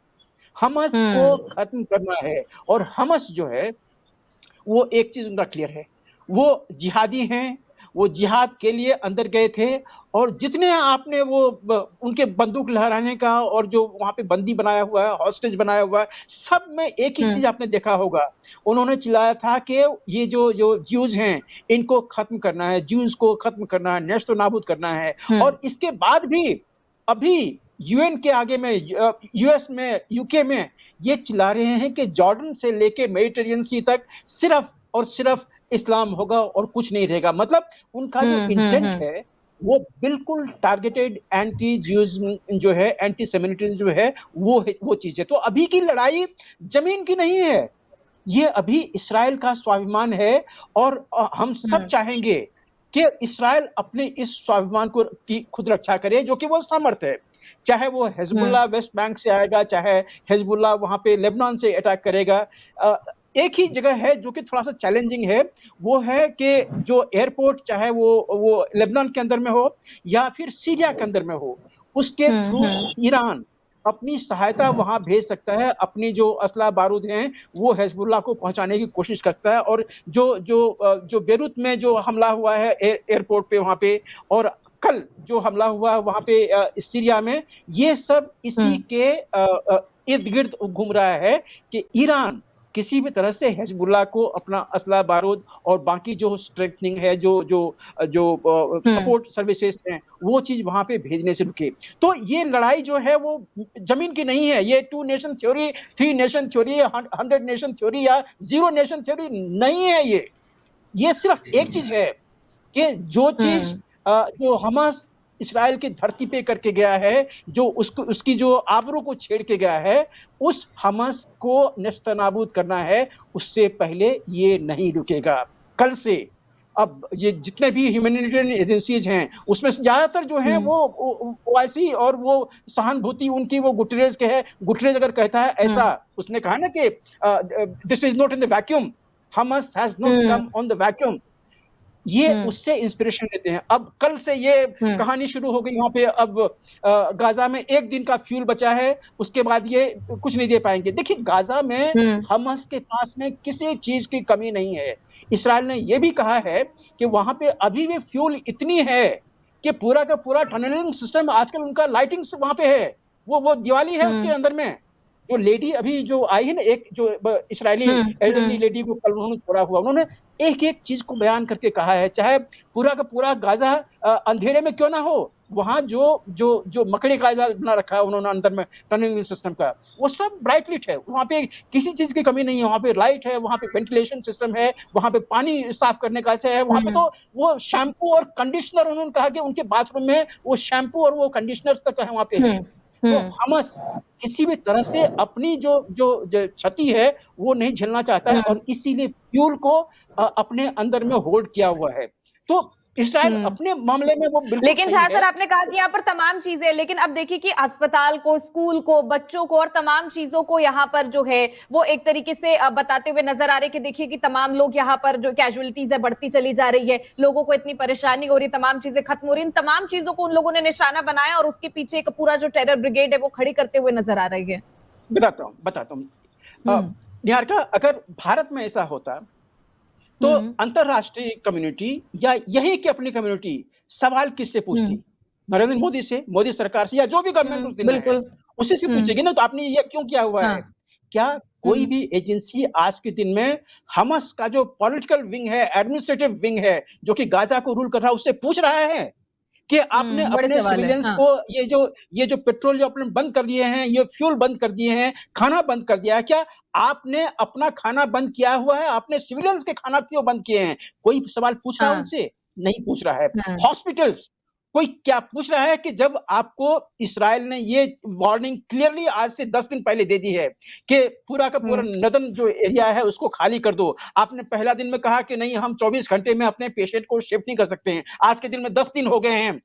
हमास को खत्म करना है। और हमास जो है वो एक चीज उनका क्लियर है, वो जिहादी हैं, वो जिहाद के लिए अंदर गए थे और जितने आपने वो उनके बंदूक लहराने का और जो वहाँ पे बंदी बनाया हुआ है, हॉस्टेज बनाया हुआ है, सब में एक ही चीज आपने देखा होगा, उन्होंने चिल्लाया था कि ये जो ज्यूज हैं इनको खत्म करना है, ज्यूज को खत्म करना है, नेस्तनाबूद करना है। और इसके बाद भी अभी यूएन के आगे में, यूएस में, यूके में ये चिल्ला रहे हैं कि जॉर्डन से लेके मेडिटेरियन सी तक सिर्फ और सिर्फ इस्लाम होगा और कुछ नहीं रहेगा। मतलब उनका जो इंटेंट है वो बिल्कुल टारगेटेड एंटी ज्यूज जो है, एंटी सेमिटिज्म जो है वो चीज है। तो अभी की लड़ाई जमीन की नहीं है, ये अभी इसराइल का स्वाभिमान है और हम सब चाहेंगे कि इसराइल अपने इस स्वाभिमान को की खुद रक्षा करे, जो कि वो समर्थ है। चाहे वो हिजबुल्लाह वेस्ट बैंक से आएगा, चाहे हिजबुल्लाह वहां पे लेबनान से अटैक करेगा, एक ही जगह है जो कि थोड़ा सा चैलेंजिंग है, वो है कि जो एयरपोर्ट चाहे वो लेबनान के अंदर में हो या फिर सीरिया के अंदर में हो, उसके थ्रू ईरान अपनी सहायता वहां भेज सकता है, अपनी जो असला बारूद हैं वो हिजबुल्लाह को पहुंचाने की कोशिश करता है। और जो बेरूत में जो हमला हुआ है एयरपोर्ट पे वहां पे, और कल जो हमला हुआ है वहां पे सीरिया में, ये सब इसी के इर्द गिर्द घूम रहा है कि ईरान किसी भी तरह से हिजबुल्लाह को अपना असला बारूद और बाकी जो स्ट्रेंथनिंग है, जो सपोर्ट सर्विसेज हैं, वो चीज़ वहाँ पे भेजने से रुके। तो ये लड़ाई जो है वो ज़मीन की नहीं है, ये 2 nation theory, 3 nation theory, 100 nation theory या 0 नेशन थ्योरी नहीं है ये। ये सिर्फ एक चीज़ है कि जो चीज़ जो हमास इस्राएल की धरती पे करके गया है, जो उसकी जो आबरू को छेड़ के गया है, उस हमास को नेस्तनाबूद करना है, उससे पहले ये नहीं रुकेगा। कल से अब ये जितने भी ह्यूमैनिटेरियन एजेंसीज हैं, उसमें से ज़्यादातर जो हैं वो ओआईसी और वो सहानुभूति उनकी वो गुटरेज़ के है। गुटरेज़ अगर कहता है ऐसा, उसने कहा ना कि this is not in the vacuum, Hamas has not come on the vacuum. ये उससे इंस्पिरेशन लेते हैं। अब कल से ये कहानी शुरू हो गई वहाँ पे। अब गाज़ा में 1 दिन का फ्यूल बचा है, उसके बाद ये कुछ नहीं दे पाएँगे। देखिए गाज़ा में हमास के पास में किसी चीज़ की कमी नहीं है। इस्राएल ने ये भी कहा है कि वहाँ पे अभी भी फ्यूल इतनी है कि पूरा का पूरा टनलिंग सिस्टम आजकल उनका लाइटिंग वहाँ पे है। वो दिवाली है उसके अंदर में। जो लेडी अभी जो आई है ना, एक जो इस्राएली एल्डरली लेडी को कल उन्होंने छोड़ा हुआ, उन्होंने एक-एक चीज़ को बयान करके कहा है, चाहे पूरा का पूरा गाज़ा अंधेरे में क्यों ना हो, वहाँ जो मकड़ी का जाल बना रखा है उन्होंने अंदर में टनलिंग सिस्टम का, वो सब ब्राइट लिट है। वहाँ पे किसी चीज़ की कमी नहीं है, वहाँ पे लाइट है, वहाँ पे वेंटिलेशन सिस्टम है, वहाँ पे पानी साफ करने का अच्छा है, वहाँ पे तो वो शैम्पू और कंडीशनर उन्होंने कहा कि उनके बाथरूम में वो शैम्पू और वो कंडीशनर्स तक है वहाँ पे है। तो हमास किसी भी तरह से अपनी जो क्षति है वो नहीं झेलना चाहता है और इसीलिए फ्यूल को अपने अंदर में होल्ड किया हुआ है। तो इस्राएल अपने मामले में वो बिल्कुल लेकिन जहां सर आपने कहा कि यहाँ पर तमाम चीजें, लेकिन अब देखिए कि अस्पताल को, स्कूल को, बच्चों को और तमाम चीजों को यहाँ पर जो है वो एक तरीके से बताते हुए नजर आ रहे कि देखिए कि तमाम लोग यहाँ पर जो कैजुअलिटीज है बढ़ती चली जा रही है, लोगों को इतनी परेशानी हो रही, तमाम चीजें खत्म हो रही, इन तमाम चीजों को उन लोगों ने निशाना बनाया और उसके पीछे एक पूरा जो टेरर ब्रिगेड है वो खड़ी करते हुए नजर आ रही है। बताता हूँ निहारिका, अगर भारत में ऐसा होता तो अंतरराष्ट्रीय कम्युनिटी या यही की अपनी कम्युनिटी सवाल किससे पूछती? नरेंद्र मोदी से, मोदी सरकार से, या जो भी गवर्नमेंट उस दिन है उसी से पूछेगी ना, तो आपने ये क्यों किया हुआ है? क्या कोई भी एजेंसी आज के दिन में हमास का जो पॉलिटिकल विंग है, एडमिनिस्ट्रेटिव विंग है, जो कि गाजा को रूल कर रहा है, उससे पूछ रहा है कि आपने अपने सिविलियंस को ये जो पेट्रोल जो आपने बंद कर दिए हैं, ये फ्यूल बंद कर दिए हैं, खाना बंद कर दिया है, क्या आपने अपना खाना बंद किया हुआ है? आपने सिविलियंस के खाना क्यों बंद किए हैं? कोई सवाल पूछ रहा है उनसे? नहीं पूछ रहा है। हॉस्पिटल्स, कोई क्या पूछ रहा है कि जब आपको इस्राएल ने ये वार्निंग क्लियरली आज से 10 दिन पहले दे दी है कि पूरा का पूरा नदन जो एरिया है उसको खाली कर दो। आपने पहला दिन में कहा कि नहीं, हम 24 घंटे में अपने पेशेंट को शिफ्ट नहीं कर सकते हैं। आज के दिन में 10 दिन हो गए हैं।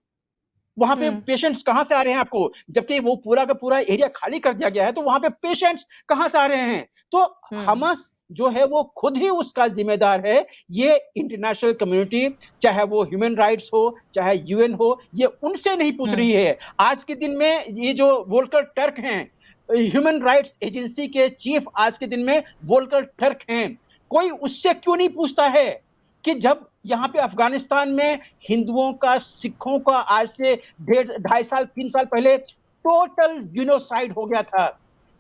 वहाँ पे पेशेंट्स कहाँ से आ रहे हैं आपको? जबकि वो पूरा का पूरा एरिया खाली कर दिया गया है, तो वहाँ पे पेशेंट्स कहाँ से आ रहे हैं? तो हमास जो है वो खुद ही उसका जिम्मेदार है। ये इंटरनेशनल कम्युनिटी, चाहे वो ह्यूमन राइट्स हो, चाहे यूएन हो, ये उनसे नहीं पूछ रही है। आज के दिन में ये जो वोल्कर टर्क हैं, ह्यूमन राइट्स एजेंसी के चीफ आज के दिन में वोल्कर टर्क हैं। कोई उससे क्यों नहीं पूछता है कि जब यहाँ पे अफगानिस्तान में हिंदुओं का, सिखों का आज से 2.5 साल 3 साल पहले टोटल जीनोसाइड हो गया था,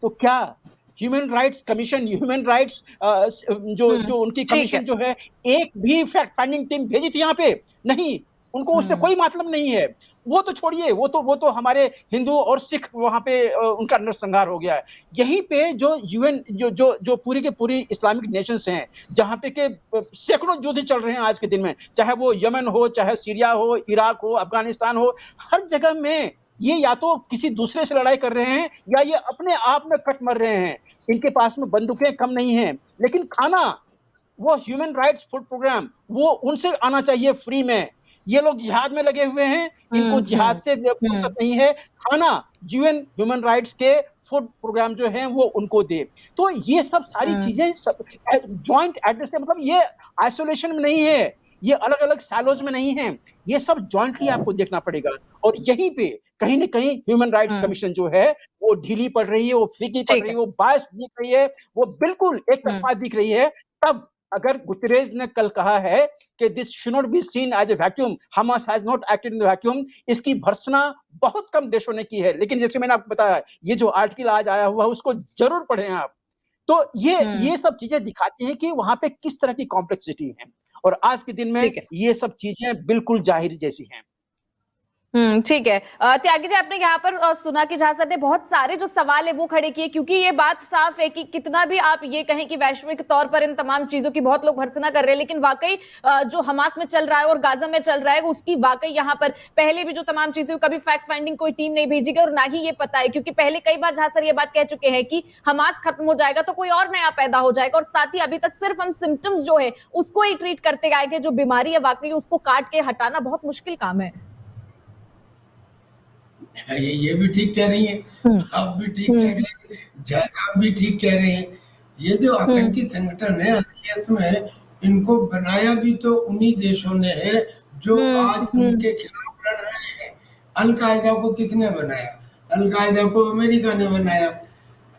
तो क्या human rights commission, human rights जो उनकी कमीशन जो है, एक भी फैक्ट फाइंडिंग टीम भेजी थी यहाँ पे? नहीं, उनको उससे कोई मतलब नहीं है। वो तो छोड़िए, वो तो हमारे हिंदू और सिख वहाँ पे उनका नरसंहार हो गया है। यहीं पे जो यूएन जो पूरी के पूरी इस्लामिक नेशंस हैं, जहाँ पे के सैकड़ों युद्ध चल रहे हैं आज के दिन में, चाहे वो यमन हो, चाहे सीरिया हो, इराक हो, अफगानिस्तान हो, हर जगह में ये या तो किसी दूसरे से लड़ाई कर रहे हैं या ये अपने आप में कट मर रहे हैं। इनके पास में बंदूकें कम नहीं हैं, लेकिन खाना, वो ह्यूमन राइट्स फूड प्रोग्राम, वो उनसे आना चाहिए फ्री में। ये लोग जिहाद में लगे हुए हैं, इनको जिहाद से फुर्सत नहीं है। खाना यूएन ह्यूमन राइट्स के फूड प्रोग्राम जो है वो उनको दे। तो ये सब सारी चीजें जॉइंट एड्रेस है, मतलब ये आइसोलेशन में नहीं है, ये अलग अलग सैलोज में नहीं है, ये सब जॉइंटली आपको देखना पड़ेगा। और यहीं पे कहीं ना कहीं ह्यूमन राइट्स कमीशन जो है वो ढीली पड़ रही है, वो फीकी पड़ रही है, वो बायस दिख रही है, वो बिल्कुल एक तरफा दिख रही है। तब अगर गुतेरेस ने कल कहा है कि this should not be seen as a vacuum, Hamas has not acted in the vacuum, इसकी भर्त्सना बहुत कम देशों ने की है। लेकिन जैसे मैंने आपको बताया, ये जो आर्टिकल आज आया हुआ है उसको जरूर पढ़ें आप। तो ये सब चीज़ें दिखाती हैं कि वहाँ पे किस तरह की कॉम्प्लेक्सिटी है और आज के दिन में ठीक है। ये सब चीज़ें बिल्कुल ज़ाहिर जैसी हैं। ठीक है। त्यागी जी, आपने यहाँ पर सुना कि झा सर ने बहुत सारे जो सवाल है वो खड़े किए, क्योंकि ये बात साफ है कि कितना भी आप ये कहें कि वैश्विक तौर पर इन तमाम चीजों की बहुत लोग भर्त्सना कर रहे हैं, लेकिन वाकई जो हमास में चल रहा है और गाजा में चल रहा है उसकी वाकई यहाँ पर पहले भी जो तमाम चीजें कभी फैक्ट फाइंडिंग कोई टीम नहीं भेजी गई और ना ही ये पता है, क्योंकि पहले कई बार झा सर ये बात कह चुके हैं कि हमास खत्म हो जाएगा तो कोई और नया पैदा हो जाएगा, और साथ ही अभी तक सिर्फ हम सिम्टम्स जो है उसको ही ट्रीट करते आए हैं, जो बीमारी है वाकई उसको काट के हटाना बहुत मुश्किल काम है। ये भी ठीक कह रही हैं, आप भी ठीक कह रहे हैं, झा साहब भी ठीक कह रहे हैं। ये जो आतंकी संगठन है असलियत में इनको बनाया भी तो उन्हीं देशों ने है जो आज उनके खिलाफ लड़ रहे हैं। अल-कायदा को किसने बनाया? अल-कायदा को अमेरिका ने बनाया।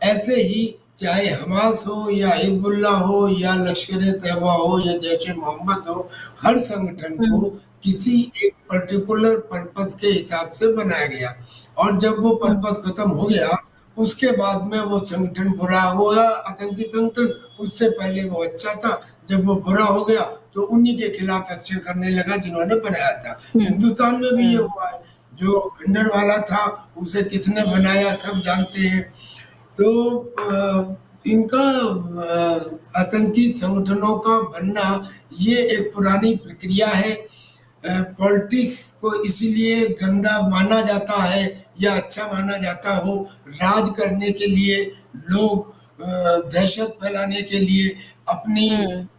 ऐसे ही चाहे हमास हो या हिजबुल्लाह हो या लश्कर-ए-तैयबा हो या जैश-ए-मोहम्मद हो, हर संगठन को किसी एक पर्टिकुलर पर्पस के हिसाब से बनाया गया, और जब वो पर्पस खत्म हो गया उसके बाद में वो संगठन बुरा हो गया। आतंकी संगठन उससे पहले वो अच्छा था, जब वो बुरा हो गया तो उन्हीं के खिलाफ एक्शन करने लगा जिन्होंने बनाया था। हिंदुस्तान में भी ये हुआ है, जो भिंडरवाला था उसे किसने बनाया सब जानते हैं। तो इनका आतंकी संगठनों का बनना ये एक पुरानी प्रक्रिया है। पॉलिटिक्स को इसीलिए गंदा माना जाता है या अच्छा माना जाता हो, राज करने के लिए लोग दहशत फैलाने के लिए, अपनी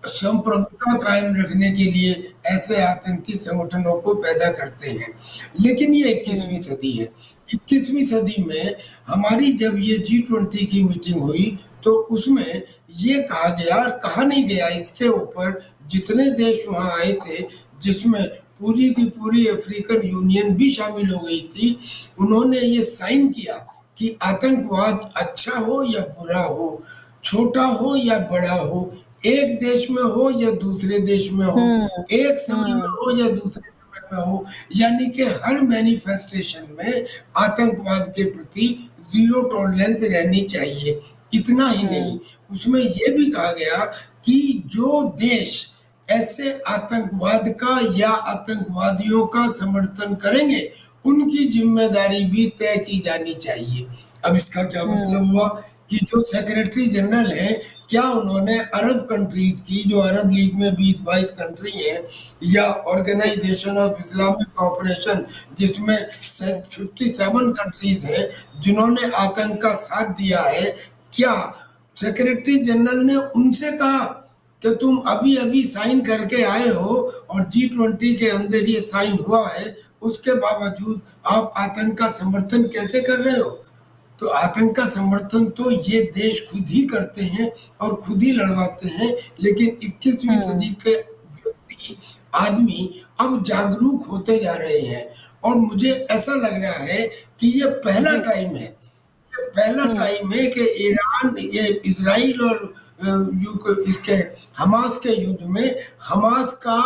संप्रभुता कायम रखने के लिए ऐसे आतंकी संगठनों को पैदा करते हैं। लेकिन ये 21वीं सदी है। 21वीं सदी में हमारी जब ये G20 की मीटिंग हुई तो उसमें ये कहा गया और कहा नहीं गया, इसके ऊपर जितने देश वहाँ आए थे जिसमें पूरी की पूरी अफ्रीकन यूनियन भी शामिल हो गई थी, उन्होंने ये साइन किया कि आतंकवाद अच्छा हो या बुरा हो, छोटा हो या बड़ा हो, एक देश में हो या दूसरे देश में हो, एक समय में हो या दूसरे समय में हो, यानी कि हर मैनिफेस्टेशन में आतंकवाद के प्रति जीरो टॉलरेंस रहनी चाहिए। इतना ही नहीं, उसमें यह भी कहा गया कि जो देश ऐसे आतंकवाद का या आतंकवादियों का समर्थन करेंगे उनकी जिम्मेदारी भी तय की जानी चाहिए। अब इसका क्या मतलब हुआ कि जो सेक्रेटरी जनरल हैं, क्या उन्होंने अरब कंट्रीज की, जो अरब लीग में 20-22 कंट्री हैं, या ऑर्गेनाइजेशन ऑफ इस्लामिक कोऑपरेशन जिसमें 57 कंट्रीज हैं जिन्होंने आतंक का साथ दिया है, क्या सेक्रेटरी जनरल ने उनसे कहा कि तुम अभी अभी साइन करके आए हो और G20 के अंदर ये साइन हुआ है, उसके बावजूद आप आतंक का समर्थन कैसे कर रहे हो? तो आतंक का समर्थन तो ये देश खुद ही करते हैं और खुद ही लड़वाते हैं। लेकिन 21वीं सदी के व्यक्ति, आदमी अब जागरूक होते जा रहे हैं, और मुझे ऐसा लग रहा है कि ये पहला टाइम है, कि ईरान, ये इजराइल और इसके हमास के युद्ध में हमास का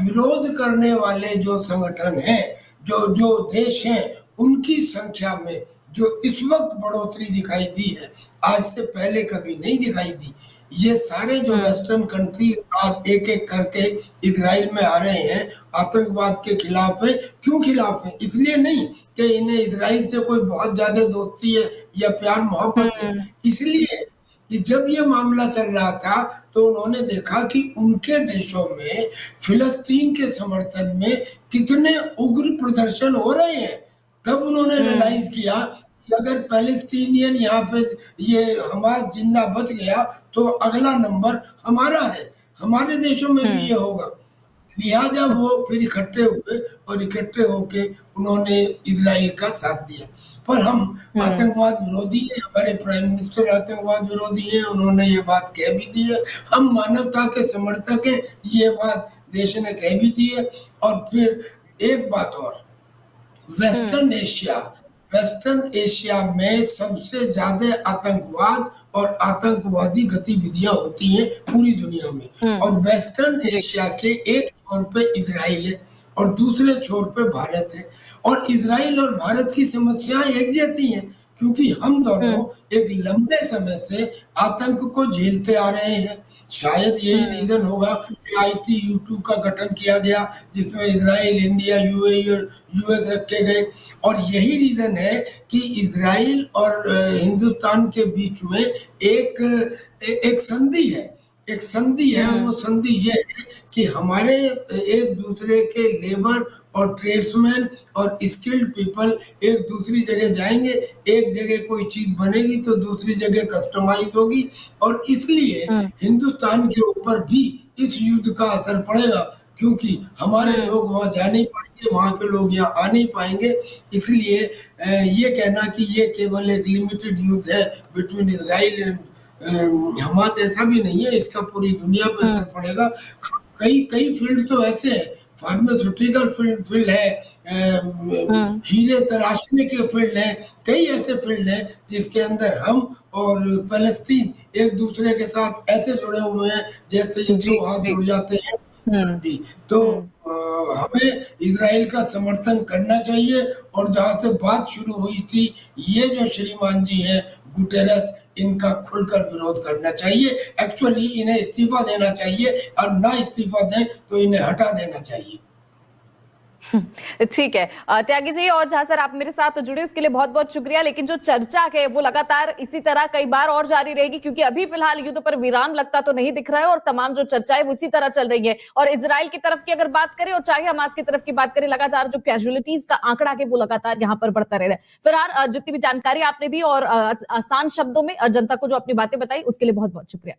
विरोध करने वाले जो संगठन हैं, जो देश हैं, उनकी संख्या में जो इस वक्त बढ़ोतरी दिखाई दी है, आज से पहले कभी नहीं दिखाई दी। ये सारे जो वेस्टर्न कंट्री आज एक एक करके इजराइल में आ रहे हैं, आतंकवाद के खिलाफ है। क्यों खिलाफ है? इसलिए नहीं कि इन्हें इजराइल से कोई बहुत ज्यादा दोस्ती है या प्यार मोहब्बत है, इसलिए कि जब ये मामला चल रहा था तो उन्होंने देखा कि उनके देशों में फिलिस्तीन के समर्थन में कितने उग्र प्रदर्शन हो रहे हैं। तब उन्होंने रियलाइज किया कि अगर पैलेस्टीनियन यहाँ पे ये हमास जिंदा बच गया तो अगला नंबर हमारा है, हमारे देशों में भी ये होगा। लिहाजा वो फिर इकट्ठे हुए और इकट्ठे होके उन्होंने इजराइल का साथ दिया। पर हम आतंकवाद विरोधी हैं, हमारे प्राइम मिनिस्टर आतंकवाद विरोधी हैं, उन्होंने ये बात कह भी दी है। हम मानवता के समर्थक हैं, ये बात देश ने कह भी दी है। और फिर एक बात और, वेस्टर्न एशिया में सबसे ज्यादा आतंकवाद और आतंकवादी गतिविधियां होती हैं पूरी दुनिया में, और वेस्टर्न एशिया के एक छोर पे इजराइल है और दूसरे छोर पे भारत है। और इजराइल और भारत की समस्याएं एक जैसी हैं, क्योंकि हम दोनों एक लंबे समय से आतंक को झेलते आ रहे हैं। शायद यही रीजन होगा कि ITU-2 का गठन किया गया, जिसमें इजराइल, इंडिया, UAE और US रखे गए, और यही रीजन है कि इजराइल और हिंदुस्तान के बीच में एक संधि है, और वो संधि ये है कि हमारे एक दूसरे के लेबर और ट्रेड्समैन और स्किल्ड पीपल एक दूसरी जगह जाएंगे, एक जगह कोई चीज बनेगी तो दूसरी जगह कस्टमाइज होगी, और इसलिए हिंदुस्तान के ऊपर भी इस युद्ध का असर पड़ेगा, क्योंकि हमारे लोग वहां जा नहीं पाएंगे, वहां के लोग यहाँ आ नहीं पाएंगे। इसलिए ये कहना कि ये केवल एक लिमिटेड युद्ध है बिटवीन इजराइल एंड हमास, ऐसा भी नहीं है, इसका पूरी दुनिया पे असर पड़ेगा। कई फील्ड तो ऐसे हैं, फार्मास्यूटिकल फील्ड है, हीरे तराशने के फील्ड है, कई ऐसे फील्ड हैं जिसके अंदर हम और फलस्तीन एक दूसरे के साथ ऐसे जुड़े हुए हैं जैसे ये दो हाथ जुड़ जाते हैं। जी, तो हमें इजराइल का समर्थन करना चाहिए, और जहां से बात शुरू हुई थी, ये जो श्रीमान जी हैं गुटेरस, इनका खुलकर विरोध करना चाहिए। एक्चुअली इन्हें इस्तीफा देना चाहिए, और ना इस्तीफा दें तो इन्हें हटा देना चाहिए। ठीक है त्यागी जी, और जहां सर आप मेरे साथ जुड़े उसके लिए बहुत बहुत शुक्रिया। लेकिन जो चर्चा है वो लगातार इसी तरह कई बार और जारी रहेगी, क्योंकि अभी फिलहाल युद्ध पर विराम लगता तो नहीं दिख रहा है, और तमाम जो चर्चा है वो इसी तरह चल रही है। और इजराइल की तरफ की अगर बात करें और चाहे हमास की तरफ की बात करें, लगातार जो कैजुअलिटीज का आंकड़ा है वो लगातार यहाँ पर बढ़ता रह रहा है। फिलहाल जितनी भी जानकारी आपने दी और आसान शब्दों में जनता को जो अपनी बातें बताई, उसके लिए बहुत बहुत शुक्रिया।